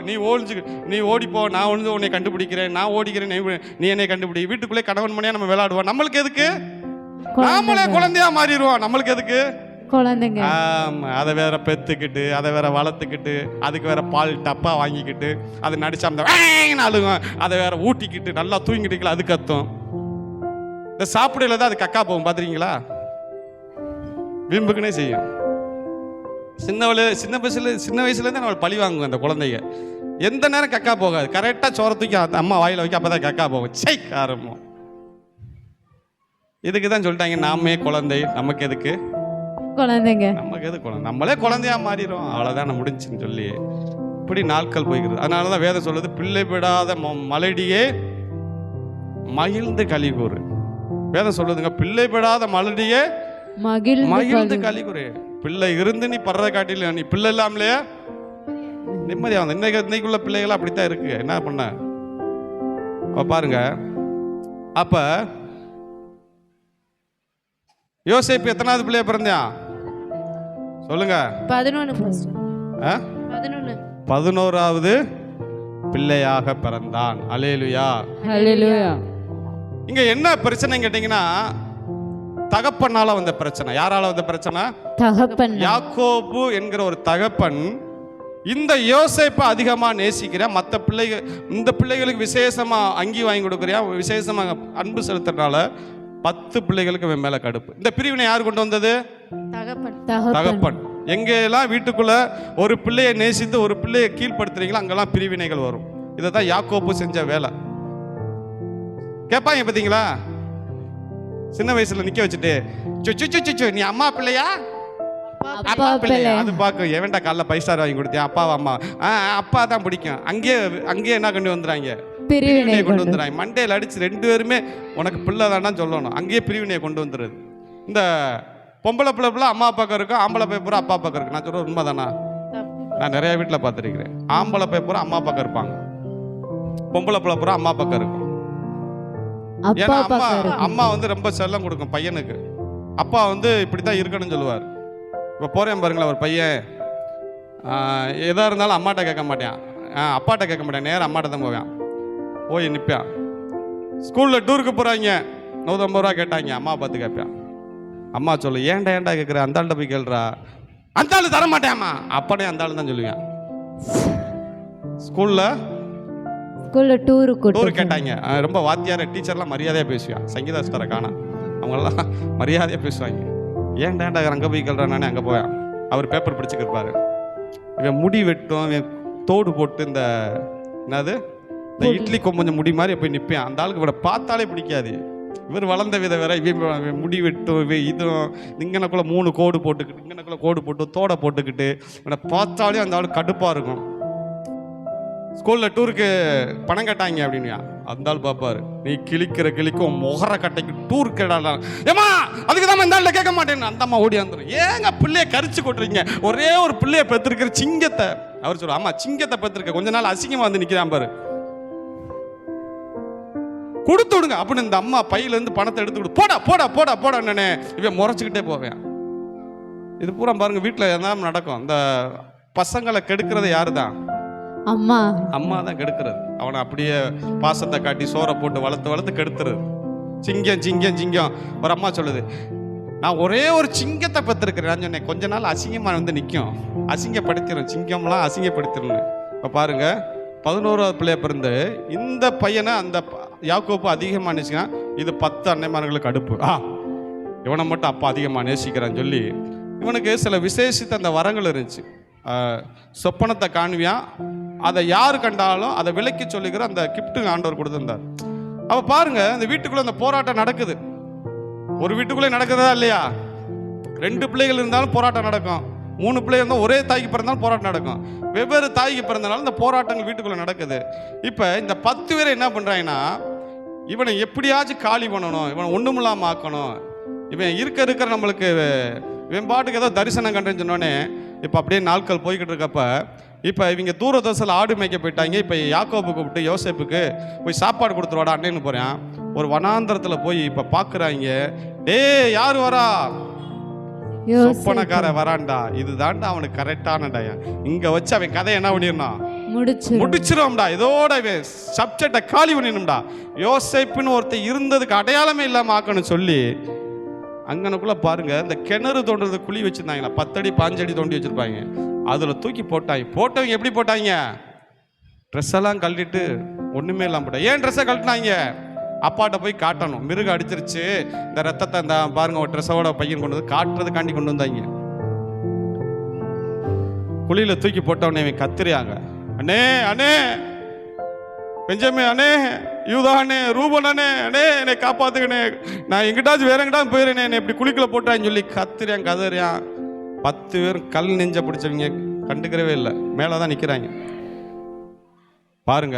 நீ ஓடிப்போ, நான் ஒன்று உன்னை கண்டுபிடிக்கிறேன், நான் ஓடிக்கிறேன், நீ என்னை கண்டுபிடி. வீட்டுக்குள்ளே கணவன் மணியா நம்ம விளையாடுவோம். நம்மளுக்கு எதுக்கு, நாமளே குழந்தையா மாறிடுவோம். நம்மளுக்கு எதுக்கு குழந்தைங்க? அதை வேற பெத்துக்கிட்டு, அதை வேற வளர்த்துக்கிட்டு, அதுக்கு வேற பால் டப்பா வாங்கிக்கிட்டு, அதை நடிச்சா அழுகும், அதை வேற ஊட்டிக்கிட்டு நல்லா தூங்கிட்டு அது கத்தும். இந்த சாப்பிடல தான் அது கக்கா போகும், பார்த்துருக்கீங்களா? விரும்புக்குன்னே செய்யும். சின்ன வயசுலேருந்து நம்ம பழி வாங்குவோம் அந்த குழந்தைங்க. எந்த நேரம் கக்கா போகாது, கரெக்டாக சோற தூக்கி அம்மா வாயில் வைக்க, அப்போ தான் கக்கா போகும். சை காரமோ. இதுக்கு தான் சொல்லிட்டாங்க, நாமே குழந்தை நமக்கு எதுக்கு குழந்தைங்க, நமக்கு எது குழந்தை, நம்மளே குழந்தையா மாறிடும், அவ்வளோதான் முடிஞ்சுன்னு சொல்லி இப்படி நாட்கள் போய்கிறது. அதனால தான் வேதம் சொல்லுது, பிள்ளை விடாத மலடியே மகிழ்ந்து கலிகூறு. வேதம் சொல்லுதுங்க, பிள்ளை விடாத மலடியே மகிழ்ந்து கலிகூறு. பிள்ளை இருந்து நீ படுறத காட்டில நீ பிள்ளை இல்லாமலையே நிம்மதியாக. இன்னைக்குள்ள பிள்ளைகள் அப்படித்தான் இருக்கு. என்ன பண்ண பாருங்க, அப்ப யோசேப்பு எத்தனாவது பிள்ளைய பிறந்தியா சொல்லுங்க? 11வது பிள்ளையாக பிறந்தான். அல்லேலூயா. ஹல்லேலூயா. இங்க என்ன பிரச்சனை கேட்டீங்கன்னா, தகப்பனால வந்த பிரச்சனை. யாரால வந்த பிரச்சனை? தகப்பன். யாக்கோபு என்கிற ஒரு தகப்பன் இந்த யோசேப்பை அதிகமா நேசிக்கிறேன், மற்ற பிள்ளைகள் இந்த பிள்ளைகளுக்கு விசேஷமா அங்கி வாங்கி கொடுக்குறியா, விசேஷமா அன்பு செலுத்துறதுனால 10 பிள்ளைகளுக்கு இவன் மேல கடுப்பு. இந்த பிரிவினை யார் கொண்டு வந்தது? தகப்பன். எங்கெல்லாம் வீட்டுக்குள்ள ஒரு பிள்ளையை நேசித்து ஒரு பிள்ளையை கீழ்படுத்துறீங்களோ அங்கெல்லாம் பிரிவினைகள் வரும். இதை தான் யாக்கோபு செஞ்ச வேலை. கேட்பாங்க பார்த்தீங்களா? சின்ன வயசுல நிக்க வச்சுட்டு நீ அம்மா பிள்ளையா அப்பா பிள்ளையா அது பார்க்க எவன்டா காலைல 5 ஸ்டார் வாங்கி கொடுத்தியா அப்பாவா அம்மா அப்பா தான் பிடிக்கும். அங்கேயே என்ன கொண்டு வந்துறாங்க? பிரிவினையை கொண்டு வந்துறாங்க. மண்டையில் அடிச்சு 2 பேருமே உனக்கு பிள்ளை தானான்னு சொல்லணும். அங்கேயே பிரிவினையை கொண்டு வந்துடுது. இந்த பொம்பளை பிள்ளை அம்மா அப்பாவுக்கு இருக்கும், ஆம்பளை பையன் அப்பா அப்பாவுக்கு இருக்கு. நான் சொல்ற உண்மை தானா? நான் நிறைய வீட்டில் பார்த்துருக்கிறேன். ஆம்பளை பையன் அம்மா அப்பாவுக்கு இருப்பாங்க, பொம்பளை பிள்ளை அம்மா அப்பாவுக்கு இருக்கும். ஏன்னா அம்மா வந்து ரொம்ப செல்லம் கொடுக்கும் பையனுக்கு. அப்பா வந்து இப்படித்தான் இருக்கணும்னு சொல்லுவார். இப்போ போறேன் பாருங்களேன், ஒரு பையன் எதா இருந்தாலும் அம்மாட்ட கேட்க மாட்டேன், அப்பாட்ட கேட்க மாட்டேன், நேரம் அம்மாட்ட தான் போவேன். போய் நிற்பான். ஸ்கூலில் டூருக்கு போகிறாங்க, 150 ரூபா கேட்டாங்க, அம்மா பார்த்து கேட்பேன். அம்மா சொல்லு, ஏன்டா கேட்குற, அந்த ஆள்கிட்ட போய் கேள்றா. அந்த ஆள் தர மாட்டேம்மா, அப்பாடே அந்த ஆள் தான் சொல்லுவேன். ஸ்கூலில் டூர் கேட்டாங்க. ரொம்ப வாத்தியார டீச்சர்லாம் மரியாதையாக பேசுவான். சங்கீதாஸ்கரை காண அவங்களெல்லாம் மரியாதையாக பேசுவாங்க. ஏன்டா அங்கே போய் கேள்றான், நானே அங்கே போவேன். அவர் பேப்பர் பிடிச்சிக்கிருப்பாரு. இவன் முடி வெட்டும், இவன் தோடு போட்டு இந்த இந்த இட்லி கொஞ்சம் முடி மாதிரி போய் நிற்பேன். அந்த ஆளுக்கு இவனை பார்த்தாலே பிடிக்காது. இவர் வளர்ந்த விதை வேற, இவன் முடி வெட்டும், இதுவும் இங்கனக்குள்ள 3 கோடு போட்டுக்கிட்டு, இங்கனக்குள்ள கோடு போட்டு தோடை போட்டுக்கிட்டு இவனை பார்த்தாலே அந்த ஆளுக்கு கடுப்பாக இருக்கும். ஸ்கூலில் டூருக்கு பணம் கேட்டாங்க அப்படின்னு அந்த ஆள் பார்ப்பாரு, நீ கிழிக்கும் முகர கட்டைக்கு டூர் கேடாலாம் ஏமா, அதுக்கு தான் இந்த ஆள் கேட்க மாட்டேன்னு அந்த அம்மா ஓடி வந்துடும். ஏங்க பிள்ளைய கரிச்சு கொட்டுறீங்க, ஒரே ஒரு பிள்ளைய பெற்றிருக்கிற சிங்கத்தை. அவர் சொல்லுவார், ஆமா சிங்கத்தை பெற்றிருக்க, கொஞ்ச நாள் அசிங்கமா வந்து நிற்கிறான் பாரு, கொடுத்து விடுங்க அப்படின்னு. இந்த அம்மா பையிலேருந்து பணத்தை எடுத்து போடா போடா போடா போடா நானே இவன் முறைச்சிக்கிட்டே போவேன். இது பூரா பாருங்க வீட்டில் எதாவது நடக்கும். இந்த பசங்களை கெடுக்கிறது யாரு தான்? அம்மா தான் கெடுக்கிறது. அவனை அப்படியே பாசத்தை காட்டி சோறை போட்டு வளர்த்து கெடுத்துறது. சிங்கம். ஒரு அம்மா சொல்லுது, நான் ஒரே ஒரு சிங்கத்தை பெற்றிருக்கிறேன். நான் சொன்னேன், கொஞ்ச நாள் அசிங்கமா வந்து நிற்கும், அசிங்கப்படுத்திடும், சிங்கம்லாம் அசிங்கப்படுத்திடும். இப்போ பாருங்க, 11வது பிள்ளைய பிறந்து இந்த பையனை அந்த யாக்கோப்பு அதிகமாக நேசிக்கிறான். இது 10 அன்னைமார்களுக்கு அடுப்பு. இவனை மட்டும் அப்பா அதிகமாக நேசிக்கிறான்னு சொல்லி இவனுக்கு சில விசேஷித்த அந்த வரங்கள் இருந்துச்சு. சொப்பனத்தை காணுவியான், அதை யார் கண்டாலும் அதை விலைக்கு சொல்லிக்கிற அந்த கிஃப்ட்டு ஆண்டவர் கொடுத்துருந்தார். அப்போ பாருங்க, இந்த வீட்டுக்குள்ளே அந்த போராட்டம் நடக்குது. ஒரு வீட்டுக்குள்ளே நடக்குதா இல்லையா? 2 பிள்ளைகள் இருந்தாலும் போராட்டம் நடக்கும், 3 பிள்ளைகள் இருந்தால் ஒரே தாய்க்கு பிறந்தாலும் போராட்டம் நடக்கும். வெவ்வேறு தாய்க்கு பிறந்தனால இந்த போராட்டங்கள் வீட்டுக்குள்ளே நடக்குது. இப்போ இந்த 10 பேரை என்ன பண்ணுறாங்கன்னா, இவனை எப்படியாச்சும் காலி பண்ணணும், இவனை ஒன்றுமில்லாமல் ஆக்கணும், இவன் இருக்கிற நம்மளுக்கு இவன் பாட்டுக்கு ஏதோ தரிசனம் கண்டுன்னு சொன்னோன்னே. இப்போ அப்படியே நாட்கள் போய்கிட்டு இருக்கப்ப இப்போ இவங்க தூரதர்சில் ஆடு மேய்க்க போயிட்டாங்க. இப்போ யாக்கோபு கூப்பிட்டு யோசேப்புக்கு போய் சாப்பாடு கொடுத்துருவாடா அண்ணன்னு போகிறேன். ஒரு வனாந்திரத்தில் போய் இப்போ பார்க்குறாங்க, யார் வரா? சொப்பனக்கார வரான்டா. இதுதான்டா அவனுக்கு கரெக்டான டயம். இங்கே வச்சு அவன் கதை என்ன பண்ணிடணும், முடிச்சிருவோம்டா. இதோட சப்ஜெக்டை காலி பண்ணிடணும்டா. யோசேப்புன்னு ஒருத்தர் இருந்ததுக்கு அடையாளமே இல்லாமல் ஆக்கணும் சொல்லி அங்கனுக்குள்ள பாருங்க, இந்த கிணறு தோன்றது குழி வச்சிருந்தாங்களா, 10 அடி 5 அடி தோண்டி வச்சிருப்பாங்க. அதில் தூக்கி போட்டவங்க எப்படி போட்டாங்க? ட்ரெஸ் எல்லாம் கழட்டிட்டு ஒன்றுமே இல்லாமல் போட்டாங்க. ஏன் ட்ரெஸ்ஸை கழட்டினாங்க? அப்பாட்ட போய் காட்டணும், மிருகம் அடிச்சிருச்சு, இந்த ரத்தத்தை இந்த பாருங்க ஒரு ட்ரெஸ்ஸோட பையன் கொண்டு வந்து காட்டுறதுக்காண்டி கொண்டு வந்தாங்க. குழியில் தூக்கி போட்டவனே இவன் கத்துறியாங்க, அண்ணே அண்ணே பெஞ்சமே, அண்ணே யூதா, அண்ணே ரூபன், அண்ணே என்னை காப்பாத்துக்கண்ணே, நான் எங்கிட்டாச்சும் வேற எங்கிட்டாச்சும் போயிடுறேனே, என்னை இப்படி குழிக்குள்ள போட்டான்னு சொல்லி கத்துறியான் கதறியான். 10 பேர் கல் நெஞ்ச பிடிச்சவங்க கண்டுக்கிறவே இல்லை, மேலே தான் நிற்கிறாங்க. பாருங்க,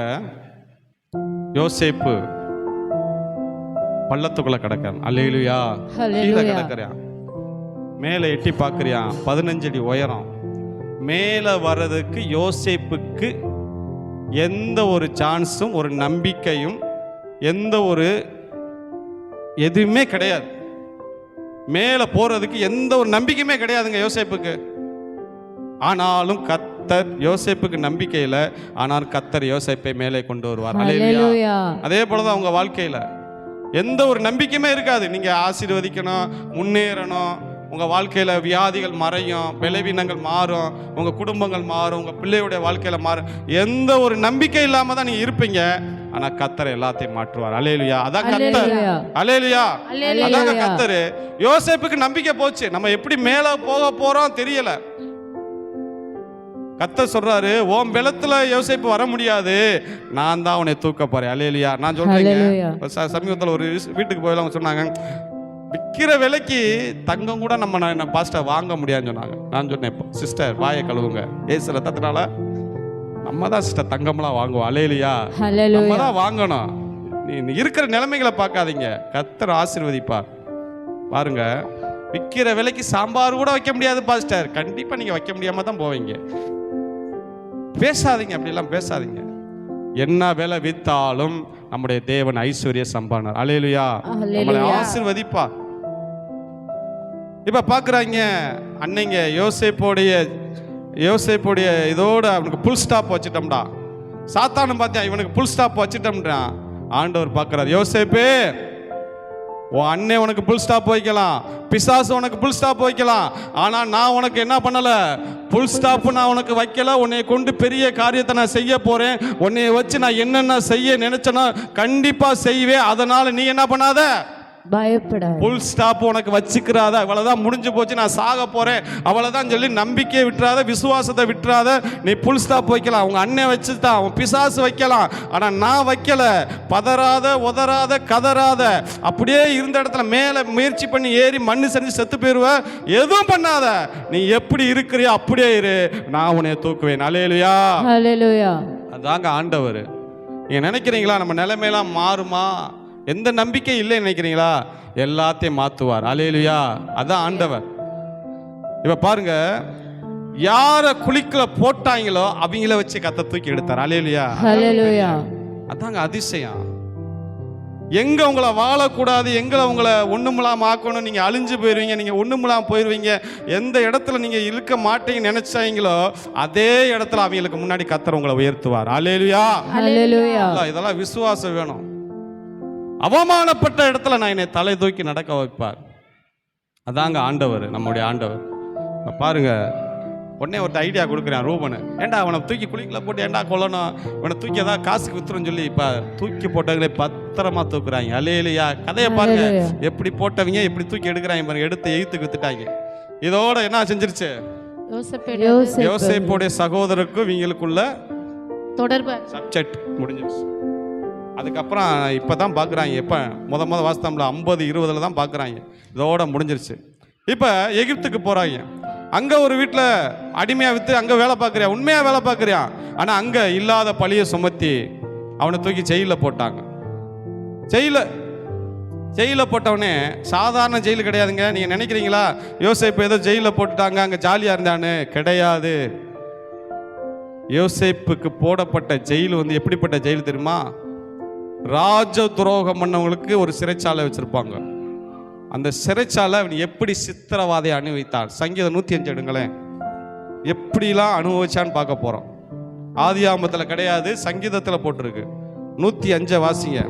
யோசேப்பு பள்ளத்துக்குள்ள கிடக்கிறான். அல்லேலூயா. கீழே கிடக்கிறான், மேலே எட்டி பார்க்குறியான், 15 அடி உயரம். மேலே வர்றதுக்கு யோசேப்புக்கு எந்த ஒரு சான்ஸும், ஒரு நம்பிக்கையும், எந்த ஒரு எதுவுமே கிடையாது. மேலே போறதுக்கு எந்த ஒரு நம்பிக்கையுமே கிடையாதுங்க யோசேப்புக்கு. ஆனாலும் கர்த்தர் யோசேப்புக்கு நம்பிக்கை இல்லை, ஆனால் கர்த்தர் யோசேப்பை மேலே கொண்டு வருவார். ஹல்லேலூயா. அதே போலதான் உங்க வாழ்க்கையில எந்த ஒரு நம்பிக்கையுமே இருக்காது. நீங்க ஆசீர்வதிக்கணும், முன்னேறணும், உங்க வாழ்க்கையில வியாதிகள் மறையும், பலவீனங்கள் மாறும், உங்க குடும்பங்கள் மாறும், உங்க பிள்ளையுடைய வாழ்க்கையில மாறும். எந்த ஒரு நம்பிக்கை இல்லாம தான் நீங்க இருப்பீங்க. ஆனா கர்த்தர் எல்லாத்தையும் மாற்றுவார். அல்லேலூயா. அதான் கர்த்தர். அல்லேலூயா. அதாங்க கர்த்தர். யோசேப்புக்கு நம்பிக்கை போச்சு. நம்ம எப்படி மேல போக போறோம் தெரியல. கர்த்தர் சொல்றாரு, ஓம் பெலத்துல யோசேப்பு வர முடியாது, நான் தான் உன்னை தூக்க போறேன். அல்லேலூயா. நான் சொல்றேங்க, சமீபத்தில் ஒரு வீட்டுக்கு போய் அவங்க சொன்னாங்க, விற்கிற விலைக்கு தங்கம் கூட நம்ம பாஸ்டர் வாங்க முடியாதுன்னு சொன்னாங்க. நான் சொன்னேன், சிஸ்டர் வாயை கழுவுங்க, ஏசு ரத்தத்தினால நம்ம தான் சிஸ்டர் தங்கம்லாம் வாங்குவோம். அல்லேலூயா. நம்ம தான் வாங்கணும். நீ இருக்கிற நிலைமைகளை பார்க்காதீங்க, கர்த்தர் ஆசீர்வதிப்பார். பாருங்க, விற்கிற விலைக்கு சாம்பார் கூட வைக்க முடியாது பாஸ்டர், கண்டிப்பா நீங்க வைக்க முடியாம தான் போவீங்க. பேசாதீங்க, அப்படிலாம் பேசாதீங்க. என்ன விலை வித்தாலும் நம்முடைய தேவன் ஐஸ்வர்ய சம்பானர். அல்லேலூயா. நம்மளை ஆசீர்வதிப்பா. இப்ப பாக்குறாங்க அன்னைங்க யோசேப்போடைய இதோட அவனுக்கு புல் ஸ்டாப் வச்சுட்டோம்டா. சாத்தானும் பார்த்தியா இவனுக்கு புல் ஸ்டாப் வச்சுட்டோம்ன்றான். ஆண்டவர் பார்க்கிறார், யோசேப்பே உன் அண்ணன் உனக்கு புல் ஸ்டாப் வைக்கலாம், பிசாசு உனக்கு புல் ஸ்டாப் வைக்கலாம், ஆனா நான் உனக்கு என்ன பண்ணல, புல் ஸ்டாப் நான் உனக்கு வைக்கல. உன்னை கொண்டு பெரிய காரியத்தை நான் செய்ய போறேன். உன்னைய வச்சு நான் என்னென்ன செய்ய நினைச்சேனோ கண்டிப்பா செய்வேன். அதனால நீ என்ன பண்ணாத, பயப்படாத, புல் ஸ்டாப் உனக்கு வச்சுக்கிறாத, அவ்வளவுதான் முடிஞ்சு போச்சு, நான் சாக போறேன் அவ்வளவுதான் சொல்லி நம்பிக்கையை விட்டுறாத, விசுவாசத்தை விட்டுறாத. நீ புல் ஸ்டாப் வைக்கலாம், உங்க அண்ணன் வச்சுதான், உன் பிசாசு வைக்கலாம், ஆனா நான் வைக்கல. பதறாத, உதறாத, கதறாத, அப்படியே இருந்த இடத்துல மேல முயற்சி பண்ணி ஏறி மண்ணு செஞ்சு செத்து போயிருவ. எதுவும் பண்ணாத, நீ எப்படி இருக்கிறியோ அப்படியே இரு, நான் உன்னை தூக்குவேன். அல்லேலூயா. ஹல்லேலூயா. அதாங்க ஆண்டவர். நீங்க நினைக்கிறீங்களா நம்ம நிலைமையெல்லாம் மாறுமா? எந்த நம்பிக்கை இல்லைன்னு நினைக்கிறீங்களா? எல்லாத்தையும் மாத்துவார். அல்லேலூயா. அதான் ஆண்டவர். இப்ப பாருங்க, யார குழிக்குள்ள போட்டாங்களோ அவங்கள வச்சு கர்த்தர் தூக்கி எடுத்தார். அல்லேலூயா. ஹல்லேலூயா. அதாங்க அதிசயம். எங்க உங்களை வாழக்கூடாது, எங்களை உங்களை ஒண்ணுமில்லாம ஆக்கணும், நீங்க அழிஞ்சு போயிருவீங்க, நீங்க ஒண்ணுமில்லாம போயிருவீங்க, எந்த இடத்துல நீங்க இருக்க மாட்டீங்கன்னு நினைச்சாங்களோ அதே இடத்துல அவங்களுக்கு முன்னாடி கர்த்தர் உங்களை உயர்த்துவார். அல்லேலூயா. ஹல்லேலூயா. இதெல்லாம் விசுவாசம் வேணும். அவமானப்பட்ட இடத்துல நான் என்னை தலை தூக்கி நடக்க வைப்பார். அதாங்க ஆண்டவர், நம்முடைய ஆண்டவர். பாருங்க, உடனே ஒரு ஐடியா கொடுக்குறேன் ரூபனு. ஏண்டா அவனை தூக்கி குழிக்குள்ள போட்டு ஏண்டா கொல்லணும், இவனை தூக்கி ஏதாவது காசுக்கு வித்துருன்னு சொல்லி இப்ப தூக்கி போட்டவங்களே பத்திரமா தூக்குறாங்க. அல்லேலூயா. கதையை பாருங்க, எப்படி போட்டவங்க எப்படி தூக்கி எடுக்கிறாங்க பாருங்க. எடுத்து எய்த்துக்கு வித்துட்டாங்க. இதோட என்ன செஞ்சிருச்சு, யோசேப்புடைய சகோதரருக்கும் இவங்களுக்குள்ள தொடர்பு சப்ஜெக்ட் முடிஞ்சிருச்சு. அதுக்கப்புறம் இப்போ தான் பார்க்குறாங்க, எப்போ முத வாஸ்தவம்ல 50-20 தான் பார்க்குறாங்க. இதோட முடிஞ்சிருச்சு. இப்போ எகிப்துக்கு போகிறாங்க. அங்கே ஒரு வீட்டில் அடிமையாக விற்று அங்கே வேலை பார்க்குறியா, உண்மையாக வேலை பார்க்குறியா, ஆனால் அங்கே இல்லாத பழியை சுமத்தி அவனை தூக்கி ஜெயிலில் போட்டாங்க. ஜெயிலில் போட்டவனே சாதாரண ஜெயில் கிடையாதுங்க. நீங்கள் நினைக்கிறீங்களா யோசேப்பு ஏதோ ஜெயிலில் போட்டுட்டாங்க அங்கே ஜாலியாக இருந்தான்னு? கிடையாது. யோசேப்புக்கு போடப்பட்ட ஜெயில் வந்து எப்படிப்பட்ட ஜெயில் தெரியுமா? ராஜ துரோகம் பண்ணவங்களுக்கு ஒரு சிறைச்சாலை வச்சிருப்பாங்க. அந்த சிறைச்சாலை அவன் எப்படி சித்திரவாதை அனுபவித்தான். சங்கீதம் 105 எடுங்களேன், எப்படிலாம் அனுபவிச்சான்னு பார்க்க போறோம். ஆதியாகமத்தில் கிடையாது, சங்கீதத்தில் போட்டிருக்கு. 105 வாசிங்க.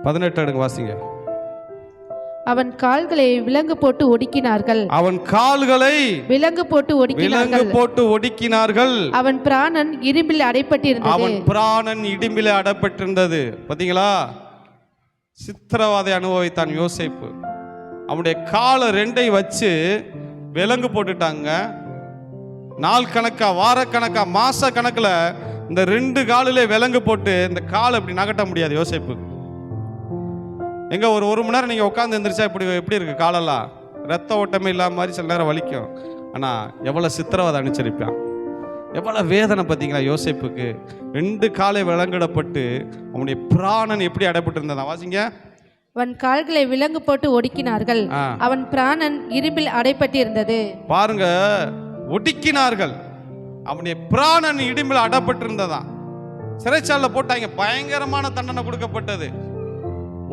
18 எடுங்க, வாசிங்க. அவன் கால்களை விலங்கு போட்டு ஒடுக்கினார்கள். அவன் கால்களை விலங்கு போட்டு ஒடுக்கினார்கள். அவன் பிராணன் இரும்பில் அடைப்பட்டிருந்தது. அவன் பிராணன் இடும்பில் அடைப்பட்டிருந்தது. பாத்தீங்களா? சித்திரவாதை அனுபவித்தான் யோசேப்பு. அவனுடைய காலை 2 வச்சு விலங்கு போட்டுட்டாங்க. நாள் கணக்கா, வார கணக்கா, மாச கணக்குல இந்த 2 காலிலே விலங்கு போட்டு இந்த காலை அப்படி நகட்ட முடியாது யோசேப்பு. எங்க ஒரு மணி நேரம் நீங்க உட்காந்து எந்திரிச்சா எப்படி இருக்கு காலெல்லாம், ரத்த ஓட்டமே இல்லாம மாதிரி சில நேரம் வலிக்கும். ஆனா எவ்வளவு சித்திரவதை அனுசரிப்பான், எவ்வளவு வேதனை பார்த்தீங்களா யோசேப்புக்கு. 2 காலை விலங்கிடப்பட்டு அவனுடைய பிராணன் எப்படி அடைப்பட்டு இருந்ததா? வாசிங்க. அவன் கால்களை விலங்கு போட்டு ஒடுக்கினார்கள். அவன் பிராணன் இரும்பில் அடைப்பட்டிருந்தது. பாருங்க, ஒடுக்கினார்கள். அவனுடைய பிராணன் இடும்பில் அடைப்பட்டு இருந்ததா. சிறைச்சாலையில் போட்டாங்க. பயங்கரமான தண்டனை கொடுக்கப்பட்டது.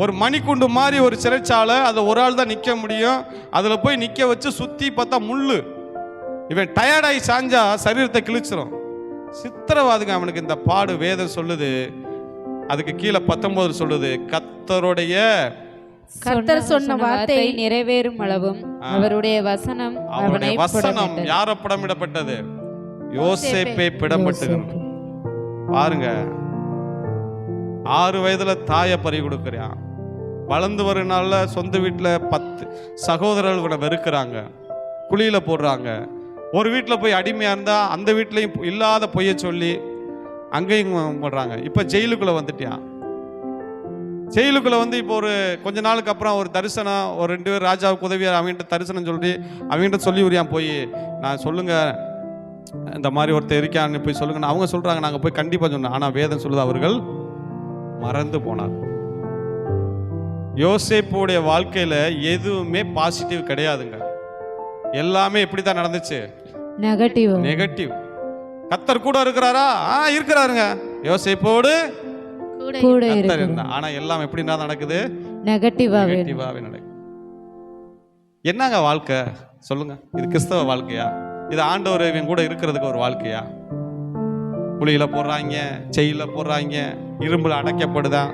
ஒரு மணிக்குண்டு மாதிரி ஒரு சிறைச்சாலை, அதை ஒரு ஆள் தான் நிற்க முடியும். அதில் போய் நிற்க வச்சு சுற்றி பார்த்தா முள்ளு. இவன் டயர்டாகி சாஞ்சா சரீரத்தை கிழிச்சிரும். சித்திரவாதுங்க அவனுக்கு இந்த பாடு. வேதம் சொல்லுது, அதுக்கு கீழே 19 சொல்லுது, கர்த்தர் சொன்ன வார்த்தை நிறைவேறும் அளவும் அவருடைய வசனம் அவருடைய வசனம் யார படமிடப்பட்டது? யோசேப்பை பிடப்பட்டுகிறது. பாருங்க, 6 வயதுல தாயை பறி கொடுக்குறான். வளர்ந்து வர நாள்ல சொந்த வீட்டில் 10 சகோதரர்கள் வெறுக்கிறாங்க, குழியில போடுறாங்க. ஒரு வீட்டில் போய் அடிமையா இருந்தா அந்த வீட்லையும் இல்லாத பொய்ய சொல்லி அங்கேயும் போடுறாங்க. இப்போ ஜெயிலுக்குள்ள வந்துட்டியான். ஜெயிலுக்குள்ள வந்து இப்போ ஒரு கொஞ்ச நாளுக்கு அப்புறம் ஒரு தரிசனம், ஒரு 2 பேர் ராஜாவுக்கு உதவியார் அவங்ககிட்ட தரிசனம் சொல்லி அவங்ககிட்ட சொல்லி உரியான் போய், நான் சொல்லுங்க இந்த மாதிரி ஒருத்தர் இருக்கான்னு போய் சொல்லுங்க. அவங்க சொல்றாங்க நாங்கள் போய் கண்டிப்பாக சொன்னோம். ஆனால் வேதம் சொல்லுது அவர்கள் மறந்து போனார். யோசேப்புடைய வாழ்க்கையில எதுவுமே பாசிட்டிவ் கிடையாதுங்க. எல்லாமே எப்படி தான் நடந்துச்சு? நெகட்டிவ். கர்த்தர் கூட இருக்கிறாரா? இருக்கிறாருங்க. யோசேப்போடு கூட இருந்தா. ஆனா எல்லாம் எப்படி நடக்குது? நெகட்டிவாவே நடக்குது. என்னங்க வாழ்க்கை சொல்லுங்க? இது கிறிஸ்தவ வாழ்க்கையா? இது ஆண்டவர் இவன் கூட இருக்கிறதுக்கு ஒரு வாழ்க்கையா? குழியில போடுறாங்க, செயில போடுறாங்க, இரும்புல அடைக்கப்படுதான்,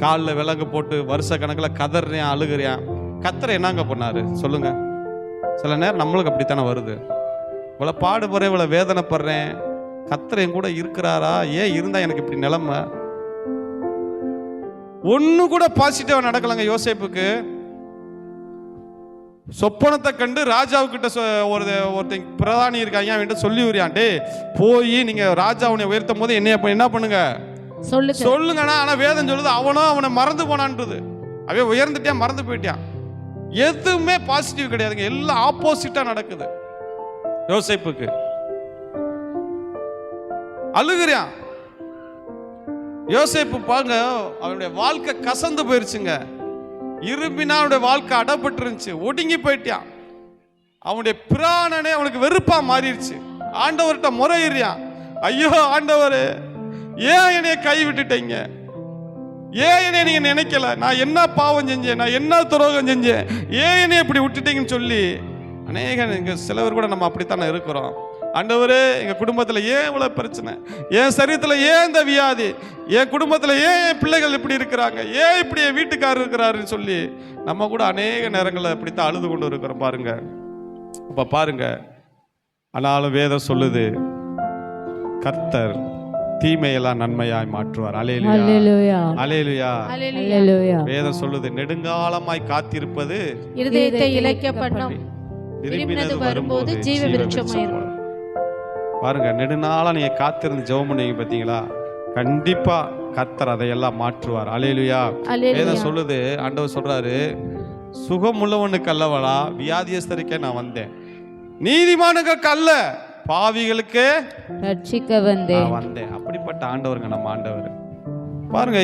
காலில் விலங்கு போட்டு வருஷ கணக்கில் கதறியான், அழுகிறியான். கர்த்தர் என்னங்க பண்ணாரு சொல்லுங்க? சில நேரம் நம்மளுக்கு அப்படித்தானே வருது. இவ்வளோ பாடுபடுறேன், இவ்வளோ வேதனைப்படுறேன், கர்த்தர் என் கூட இருக்கிறாரா? ஏன் இருந்தா எனக்கு இப்படி நிலைமை? ஒண்ணு கூட பாசிட்டிவா நடக்கலங்க யோசேப்புக்கு. சொப்பனத்தை கண்டு ராஜாவுக்கிட்ட ஒருத்தன் பிரதானி இருக்காங்க, அவன்கிட்ட சொல்லி உரியான், டே போய் நீங்க ராஜா அவனை உயர்த்தும் போது என்ன பண்ணுங்க சொல்லுங்கண்ணா. ஆனா வேதம் சொல்லுது அவனும் அவனை மறந்து போனான்றது. அவன் உயர்ந்துட்டான், மறந்து போயிட்டான். எதுவுமே பாசிட்டிவ் கிடையாதுங்க, எல்லாம் ஆப்போசிட்டா நடக்குது. யோசேப்புக்கு அழுகுறான். யோசேப்பு பாருங்க, அவனுடைய வாழ்க்கை கசந்து போயிருச்சுங்க. இரும்பினா அவனுடைய வாழ்க்கை அடப்பட்டு இருந்துச்சு, ஒடுங்கி போயிட்டான். அவனுடைய பிராணனே அவனுக்கு வெறுப்பா மாறிடுச்சு. ஆண்டவர்கிட்ட முறையிறான், ஐயோ ஆண்டவர், ஏன் என்னைய கை விட்டுட்டீங்க? ஏன் என்னைய நீங்க நினைக்கல? நான் என்ன பாவம் செஞ்சேன்? நான் என்ன துரோகம் செஞ்சேன்? ஏன் என்னைய இப்படி விட்டுட்டீங்கன்னு சொல்லி அநேக சிலவர் கூட நம்ம அப்படித்தானே இருக்கிறோம். ஆண்டவரே, எங்க குடும்பத்துல ஏன் இவ்வளவு பிரச்சனை? என் சரீரத்துல ஏன் இந்த வியாதி? என் குடும்பத்துல ஏன் என் பிள்ளைகள் இப்படி இருக்கிறாங்க? ஏன் இப்படி என் வீட்டுக்காரர் இருக்கிறாருன்னு சொல்லி நம்ம கூட அநேக நேரங்களில் அப்படித்தான் அழுது கொண்டு இருக்கிறோம் பாருங்க. அப்ப பாருங்க, ஆனாலும் வேதம் சொல்லுது கர்த்தர் தீமையெல்லாம் நன்மையாய் மாற்றுவார். அல்லேலூயா, அல்லேலூயா, அல்லேலூயா. வேதம் சொல்லுது நெடுங்காலமாய் காத்திருப்பது இருதயத்தை இளைக்கப்படும், விரும்பினது வரும்போது ஜீவ விருட்சமாயிருக்கும். பாருங்க, நெடுநாளா நீங்க காத்திருந்து ஜெபம் பண்ணீங்க பாத்தீங்களா? கண்டிப்பா கர்த்தர் அதையெல்லாம் மாற்றுவார். அல்லேலூயா. வேதம் சொல்லுது, ஆண்டவர் சொல்றாரு, சுகம் உள்ளவனுக்கு அல்லவளா வியாதியஸ்தருக்கே நான் வந்தேன், நீதிமானுக்கு அல்ல பாவிகளுக்கு ரட்சிக்க வந்தேன். அப்படிப்பட்ட ஆண்டவருங்க நம்ம ஆண்டவர். பாருங்க,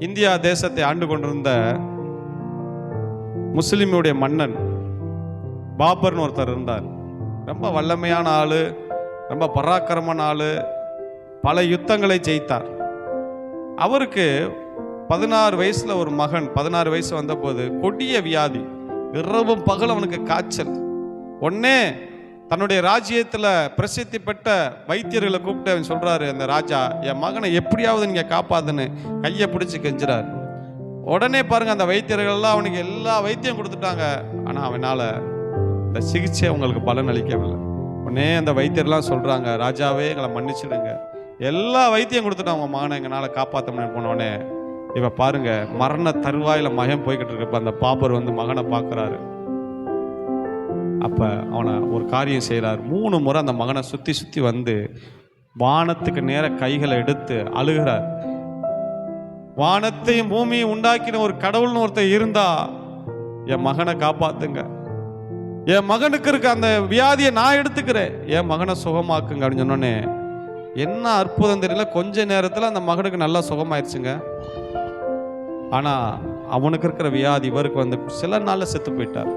இந்தியா தேசத்தை ஆண்டு கொண்டிருந்த முஸ்லிமுடைய மன்னன் பாபர்னு ஒருத்தர் இருந்தார். ரொம்ப வல்லமையான ஆளு, ரொம்ப பராக்கிரமான ஆளு, பல யுத்தங்களை ஜெயித்தார். அவருக்கு 16 வயசுல ஒரு மகன், 16 வயசு வந்த போது கொடிய வியாதி, இரவும் பகல் அவனுக்கு காய்ச்சல். உடனே தன்னுடைய ராஜ்யத்துல பிரசித்தி பெற்ற வைத்தியர்களை கூப்பிட்டு அவன் சொல்றாரு, அந்த ராஜா, என் மகனை எப்படியாவது நீங்க காப்பாதுன்னு கையை பிடிச்சு கெஞ்சுறாரு. உடனே பாருங்க, அந்த வைத்தியர்கள் எல்லாம் அவனுக்கு எல்லா வைத்தியம் கொடுத்துட்டாங்க. ஆனா அவனால இந்த சிகிச்சை உங்களுக்கு பலன் அளிக்கவில்லை. உடனே அந்த வைத்தியர்லாம் சொல்றாங்க, ராஜாவே எங்களை மன்னிச்சிடுங்க, எல்லா வைத்தியம் கொடுத்துட்டு அவங்க மகனை எங்களால காப்பாற்ற முடியும். போனோடனே இவ பாருங்க, மரண தருவாயில மகன் போய்கிட்டு இருக்கப்ப அந்த பாபர் வந்து மகனை பார்க்குறாரு. அப்ப அவனை ஒரு காரியம் செய்யறாரு. 3 முறை அந்த மகனை சுத்தி சுத்தி வந்து வானத்துக்கு நேர கைகளை எடுத்து அழுகிறார். வானத்தையும் பூமியும் உண்டாக்கின ஒரு கடவுள்னு ஒருத்தர் இருந்தா என் மகனை காப்பாத்துங்க, என் மகனுக்கு இருக்க அந்த வியாதியை நான் எடுத்துக்கிறேன், என் மகனை சுகமாக்குங்க அப்படின்னு சொன்னோன்னே என்ன அற்புதம் தெரியல, கொஞ்ச நேரத்தில் அந்த மகனுக்கு நல்லா சுகமாயிருச்சுங்க. ஆனா அவனுக்கு இருக்கிற வியாதி இவருக்கு வந்து சில நாள்ல செத்து போயிட்டார்.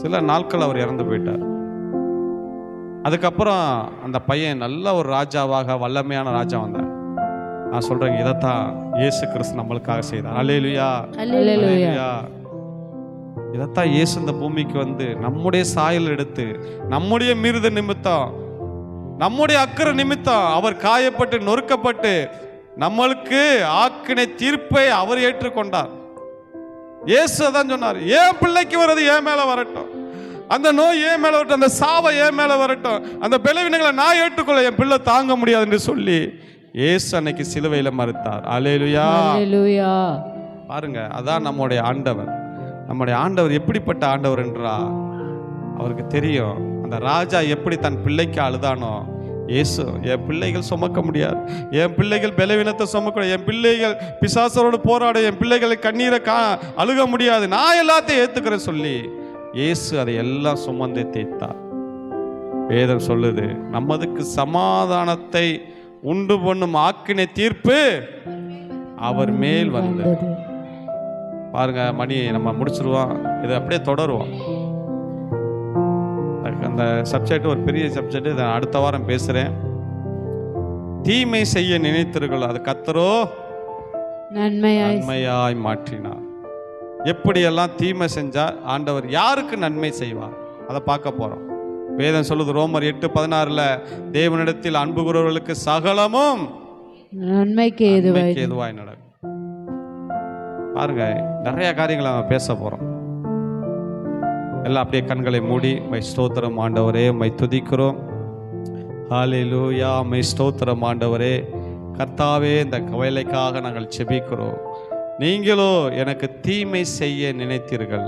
சில நாட்கள் அவர் இறந்து போயிட்டார். அதுக்கப்புறம் அந்த பையன் நல்ல ஒரு ராஜாவாக வல்லமையான ராஜா வந்தார். நான் சொல்றேங்க, இதைத்தான் இயேசு கிறிஸ்து நம்மளுக்காக செய்தார். அல்லேலூயா, அல்லேலூயா. இதைத்தான் இயேசு இந்த பூமிக்கு வந்து நம்முடைய சாயல் எடுத்து, நம்முடைய மீறுதல் நிமித்தம், நம்முடைய அக்கறை நிமித்தம் அவர் காயப்பட்டு நொறுக்கப்பட்டு நம்மளுக்கு ஆக்கினை தீர்ப்பை அவர் ஏற்றுக்கொண்டார். இயேசு தான் சொன்னார், என் பிள்ளைக்கு வர்றது என் மேல வரட்டும், அந்த நோய் ஏன் மேல வரட்டும், அந்த சாவை ஏன் மேல வரட்டும், அந்த பலவீனங்களை நான் ஏற்றுக்கொள்ள என் பிள்ளை தாங்க முடியாது என்று சொல்லி இயேசு அன்னைக்கு சிலுவையில மறுத்தார். அல்லேலூயா, அல்லேலூயா. பாருங்க, அதான் நம்முடைய ஆண்டவர். நம்முடைய ஆண்டவர் எப்படிப்பட்ட ஆண்டவர் என்றா அவருக்கு தெரியும். அந்த ராஜா எப்படி தன் பிள்ளைக்கு அழுதானோ, இயேசு என் பிள்ளைகள் சுமக்க முடியாது, என் பிள்ளைகள் பலவீனத்தை சுமக்க, என் பிள்ளைகள் பிசாசரோடு போராட, என் பிள்ளைகளை கண்ணீரை அழுக முடியாது, நான் எல்லாத்தையும் ஏத்துக்கிறேன் சொல்லி இயேசு அதை எல்லாம் சுமந்து தேய்த்தார். வேதம் சொல்லுது, நமதுக்கு சமாதானத்தை உண்டு பண்ணும் ஆக்கினை தீர்ப்பு அவர் மேல் வந்தது. பாருங்க, மணி நம்ம முடிச்சிருவோம், இதை அப்படியே தொடருவோம். அந்த சப்ஜெக்ட் ஒரு பெரிய சப்ஜெக்ட், இதை அடுத்த வாரம் பேசுறேன். தீமை செய்ய நினைத்தீர்கள், அது கர்த்தரோ நன்மையாய் மாற்றினார். எப்படியெல்லாம் தீமை செஞ்சா ஆண்டவர் யாருக்கு நன்மை செய்வார் அதை பார்க்க போறோம். வேதம் சொல்லுது, ரோமர் 8:16, தேவனிடத்தில் அன்பு கூறுவர்களுக்கு சகலமும் நன்மைக்கு ஏதுவாய் நடக்கும். பாருங்க, நிறைய காரியங்களை நம்ம பேச போறோம். எல்லாம் அப்படியே கண்களை மூடி, மை ஸ்தோத்திரம் ஆண்டவரே, மை துதிக்கிறோம். ஹல்லேலூயா, மை ஸ்தோத்திரம் ஆண்டவரே. கர்த்தாவே, இந்த வேலைக்காக நாங்கள் செபிக்கிறோம். நீங்களோ எனக்கு தீமை செய்ய நினைத்தீர்கள்,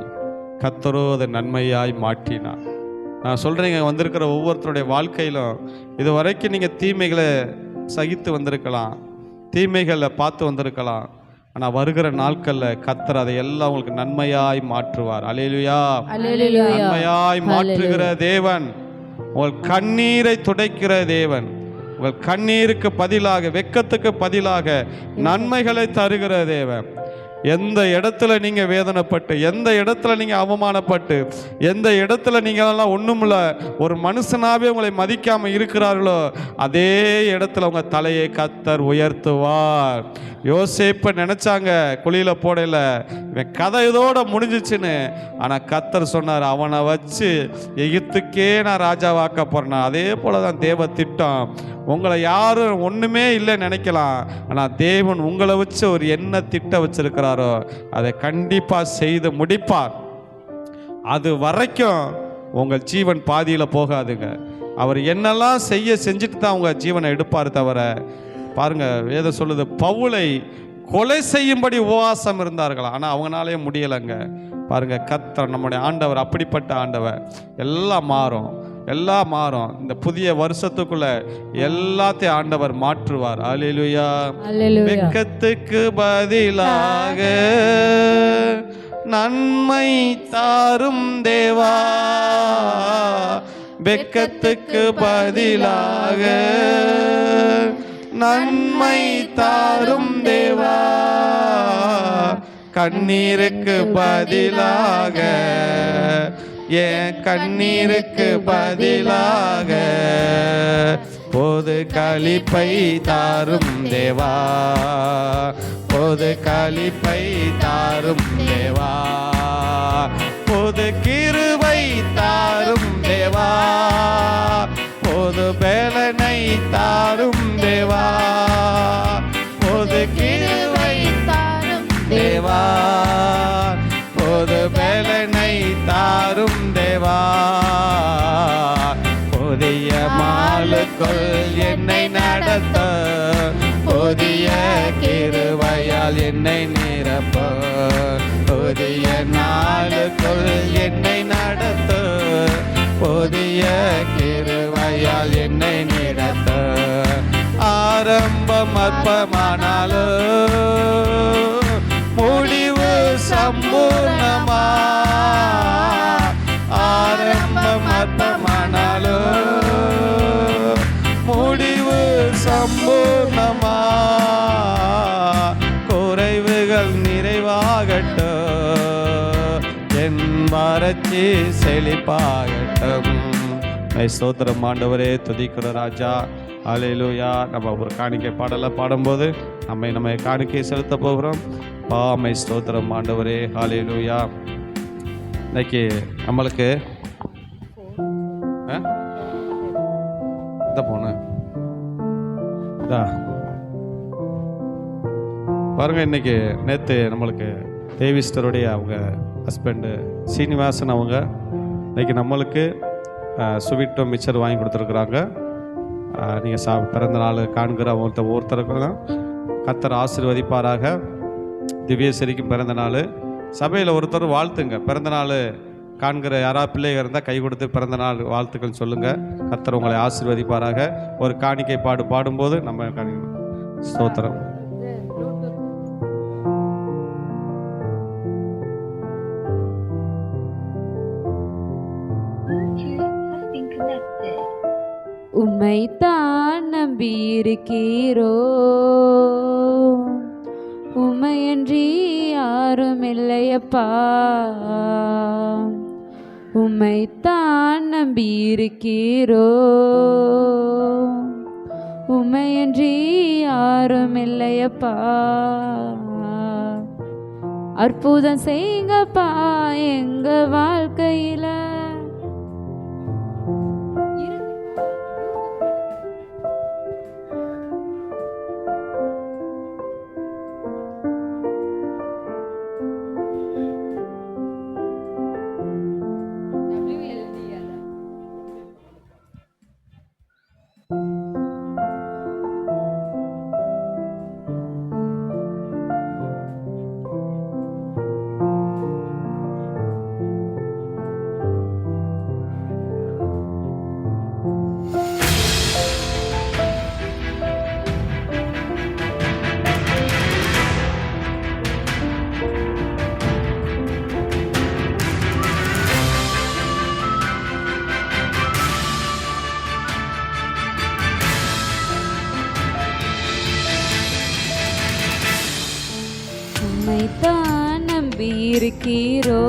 கர்த்தரோ அதை நன்மையாய் மாற்றினார். நான் சொல்றேங்க, வந்திருக்கிற ஒவ்வொருத்தருடைய வாழ்க்கையிலும் இது வரைக்கும் நீங்கள் தீமைகளை சகித்து வந்திருக்கலாம், தீமைகளை பார்த்து வந்திருக்கலாம். ஆனால் வருகிற நாட்களில் கர்த்தர் அதை எல்லாம் உங்களுக்கு நன்மையாய் மாற்றுவார். அல்லேலூயா, நன்மையாய் மாற்றுகிற தேவன், உங்கள் கண்ணீரை துடைக்கிற தேவன், உங்கள் கண்ணீருக்கு பதிலாக, வெட்கத்துக்கு பதிலாக நன்மைகளை தருகிற தேவன். எந்த இடத்துல நீங்க வேதனைப்பட்டு, எந்த இடத்துல நீங்க அவமானப்பட்டு, எந்த இடத்துல நீங்க எல்லாம் ஒண்ணுமில்ல ஒரு மனுஷனாவே உங்களை மதிக்காம இருக்கிறார்களோ, அதே இடத்துல உங்க தலையை கர்த்தர் உயர்த்துவார். யோசேப்பை நினைச்சாங்க குழியில போடல, இவன் கதை இதோட முடிஞ்சிச்சுன்னு. ஆனா கர்த்தர் சொன்னார், அவனை வச்சு எகிப்துக்கே நான் ராஜாவாக்க போறேன். அதே போலதான் தேவ திட்டம். உங்களை யாரும் ஒண்ணுமே இல்லைன்னு நினைக்கலாம், ஆனா தேவன் உங்களை வச்சு ஒரு என்ன திட்டம் வச்சிருக்கிறாரோ அதை கண்டிப்பா செய்து முடிப்பார். அது வரைக்கும் உங்கள் ஜீவன் பாதியில போகாதுங்க. அவர் என்னெல்லாம் செஞ்சுட்டு தான் உங்க ஜீவனை எடுப்பார் தவிர. பாருங்க, வேதம் சொல்லுது, பவுலை கொலை செய்யும்படி உபவாசம் இருந்தார்கள், ஆனா அவங்களாலே முடியலைங்க. பாருங்க, கர்த்தர் நம்முடைய ஆண்டவர் அப்படிப்பட்ட ஆண்டவர். எல்லாம் மாறும், எல்லாம் மாறும். இந்த புதிய வருஷத்துக்குள்ள எல்லாத்தையும் ஆண்டவர் மாற்றுவார். அல்லேலூயா. வெட்கத்துக்கு பதிலாக நன்மை தாரும் தேவா, வெட்கத்துக்கு பதிலாக நன்மை தாரும் தேவா, கண்ணீருக்கு பதிலாக, என் கண்ணீருக்கு பதிலாக பொது களிப்பை தாரும் தேவா, பொது களிப்பை தாரும் தேவா, பொது கிருபை தாரும் தேவா, பொது பலனை தாரும் தேவா, பொது கிருபை தாரும் தேவா, பொது பலனை தாரும் தேவா, புதிய மாலுக்குள் என்னை நடத்த, புதிய கிருபையால் என்னை நிரப்ப, புதிய நாளுக்குள் என்னை நடத்த, புதிய கிருபையால் என்னை நிரத்த. ஆரம்பம் அற்பமானாலும் முடிவு சம்பூர்ணமா, ஆரம்பம் அற்பமானாலும் முடிவு சம்பூர்ணமா, குறைவுகள் நிறைவாகட்டும், என் வறட்சி செழிப்பாகட்டும், ஸ்தோத்திரம் ஆண்டவரே, துதிக்கிற ராஜா. ஹல்லேலூயா. நம்ம ஒரு காணிக்கை பாடலாம் பாடும்போது நம்ம காணிக்கை செலுத்த போகிறோம். ஆமை ஸ்தோத்திரம் ஆண்டவரே. ஹல்லேலூயா. இன்னைக்கு நம்மளுக்கு இந்த பொண்ணு பாருங்க, இன்னைக்கு நேற்று நம்மளுக்கு தேவிஸ்டருடைய அவங்க ஹஸ்பண்டு சீனிவாசன் அவங்க இன்னைக்கு நம்மளுக்கு ஸ்வீட்டும் மிச்சர் வாங்கி கொடுத்துருக்குறாங்க. நீங்கள் பிறந்த நாள் காண்கிற ஒருத்தருக்கு தான் கர்த்தர் ஆசீர்வதிப்பாராக. திவ்யசரிக்கும் பிறந்த நாள். சபையில் ஒருத்தர் வாழ்த்துங்க. பிறந்த நாள் காண்கிற யாராவது பிள்ளைகள் இருந்தால் கை கொடுத்து பிறந்த நாள் வாழ்த்துக்கள் சொல்லுங்கள். கர்த்தர் உங்களை ஆசீர்வதிப்பாராக. ஒரு காணிக்கை பாடும்போது நம்ம ஸ்தோத்திரம். உம்மைத்தான் நம்பியிருக்கிறோ, உம்மையன்றி யாரும் இல்லையப்பா. உம்மைத்தான் நம்பியிருக்கிறோ, உம்மையன்றி யாரும் இல்லையப்பா. அற்புதம் செய்யுங்கப்பா எங்க வாழ்க்கையில. உம்மைத்தான் நம்பியிருக்கிறோ,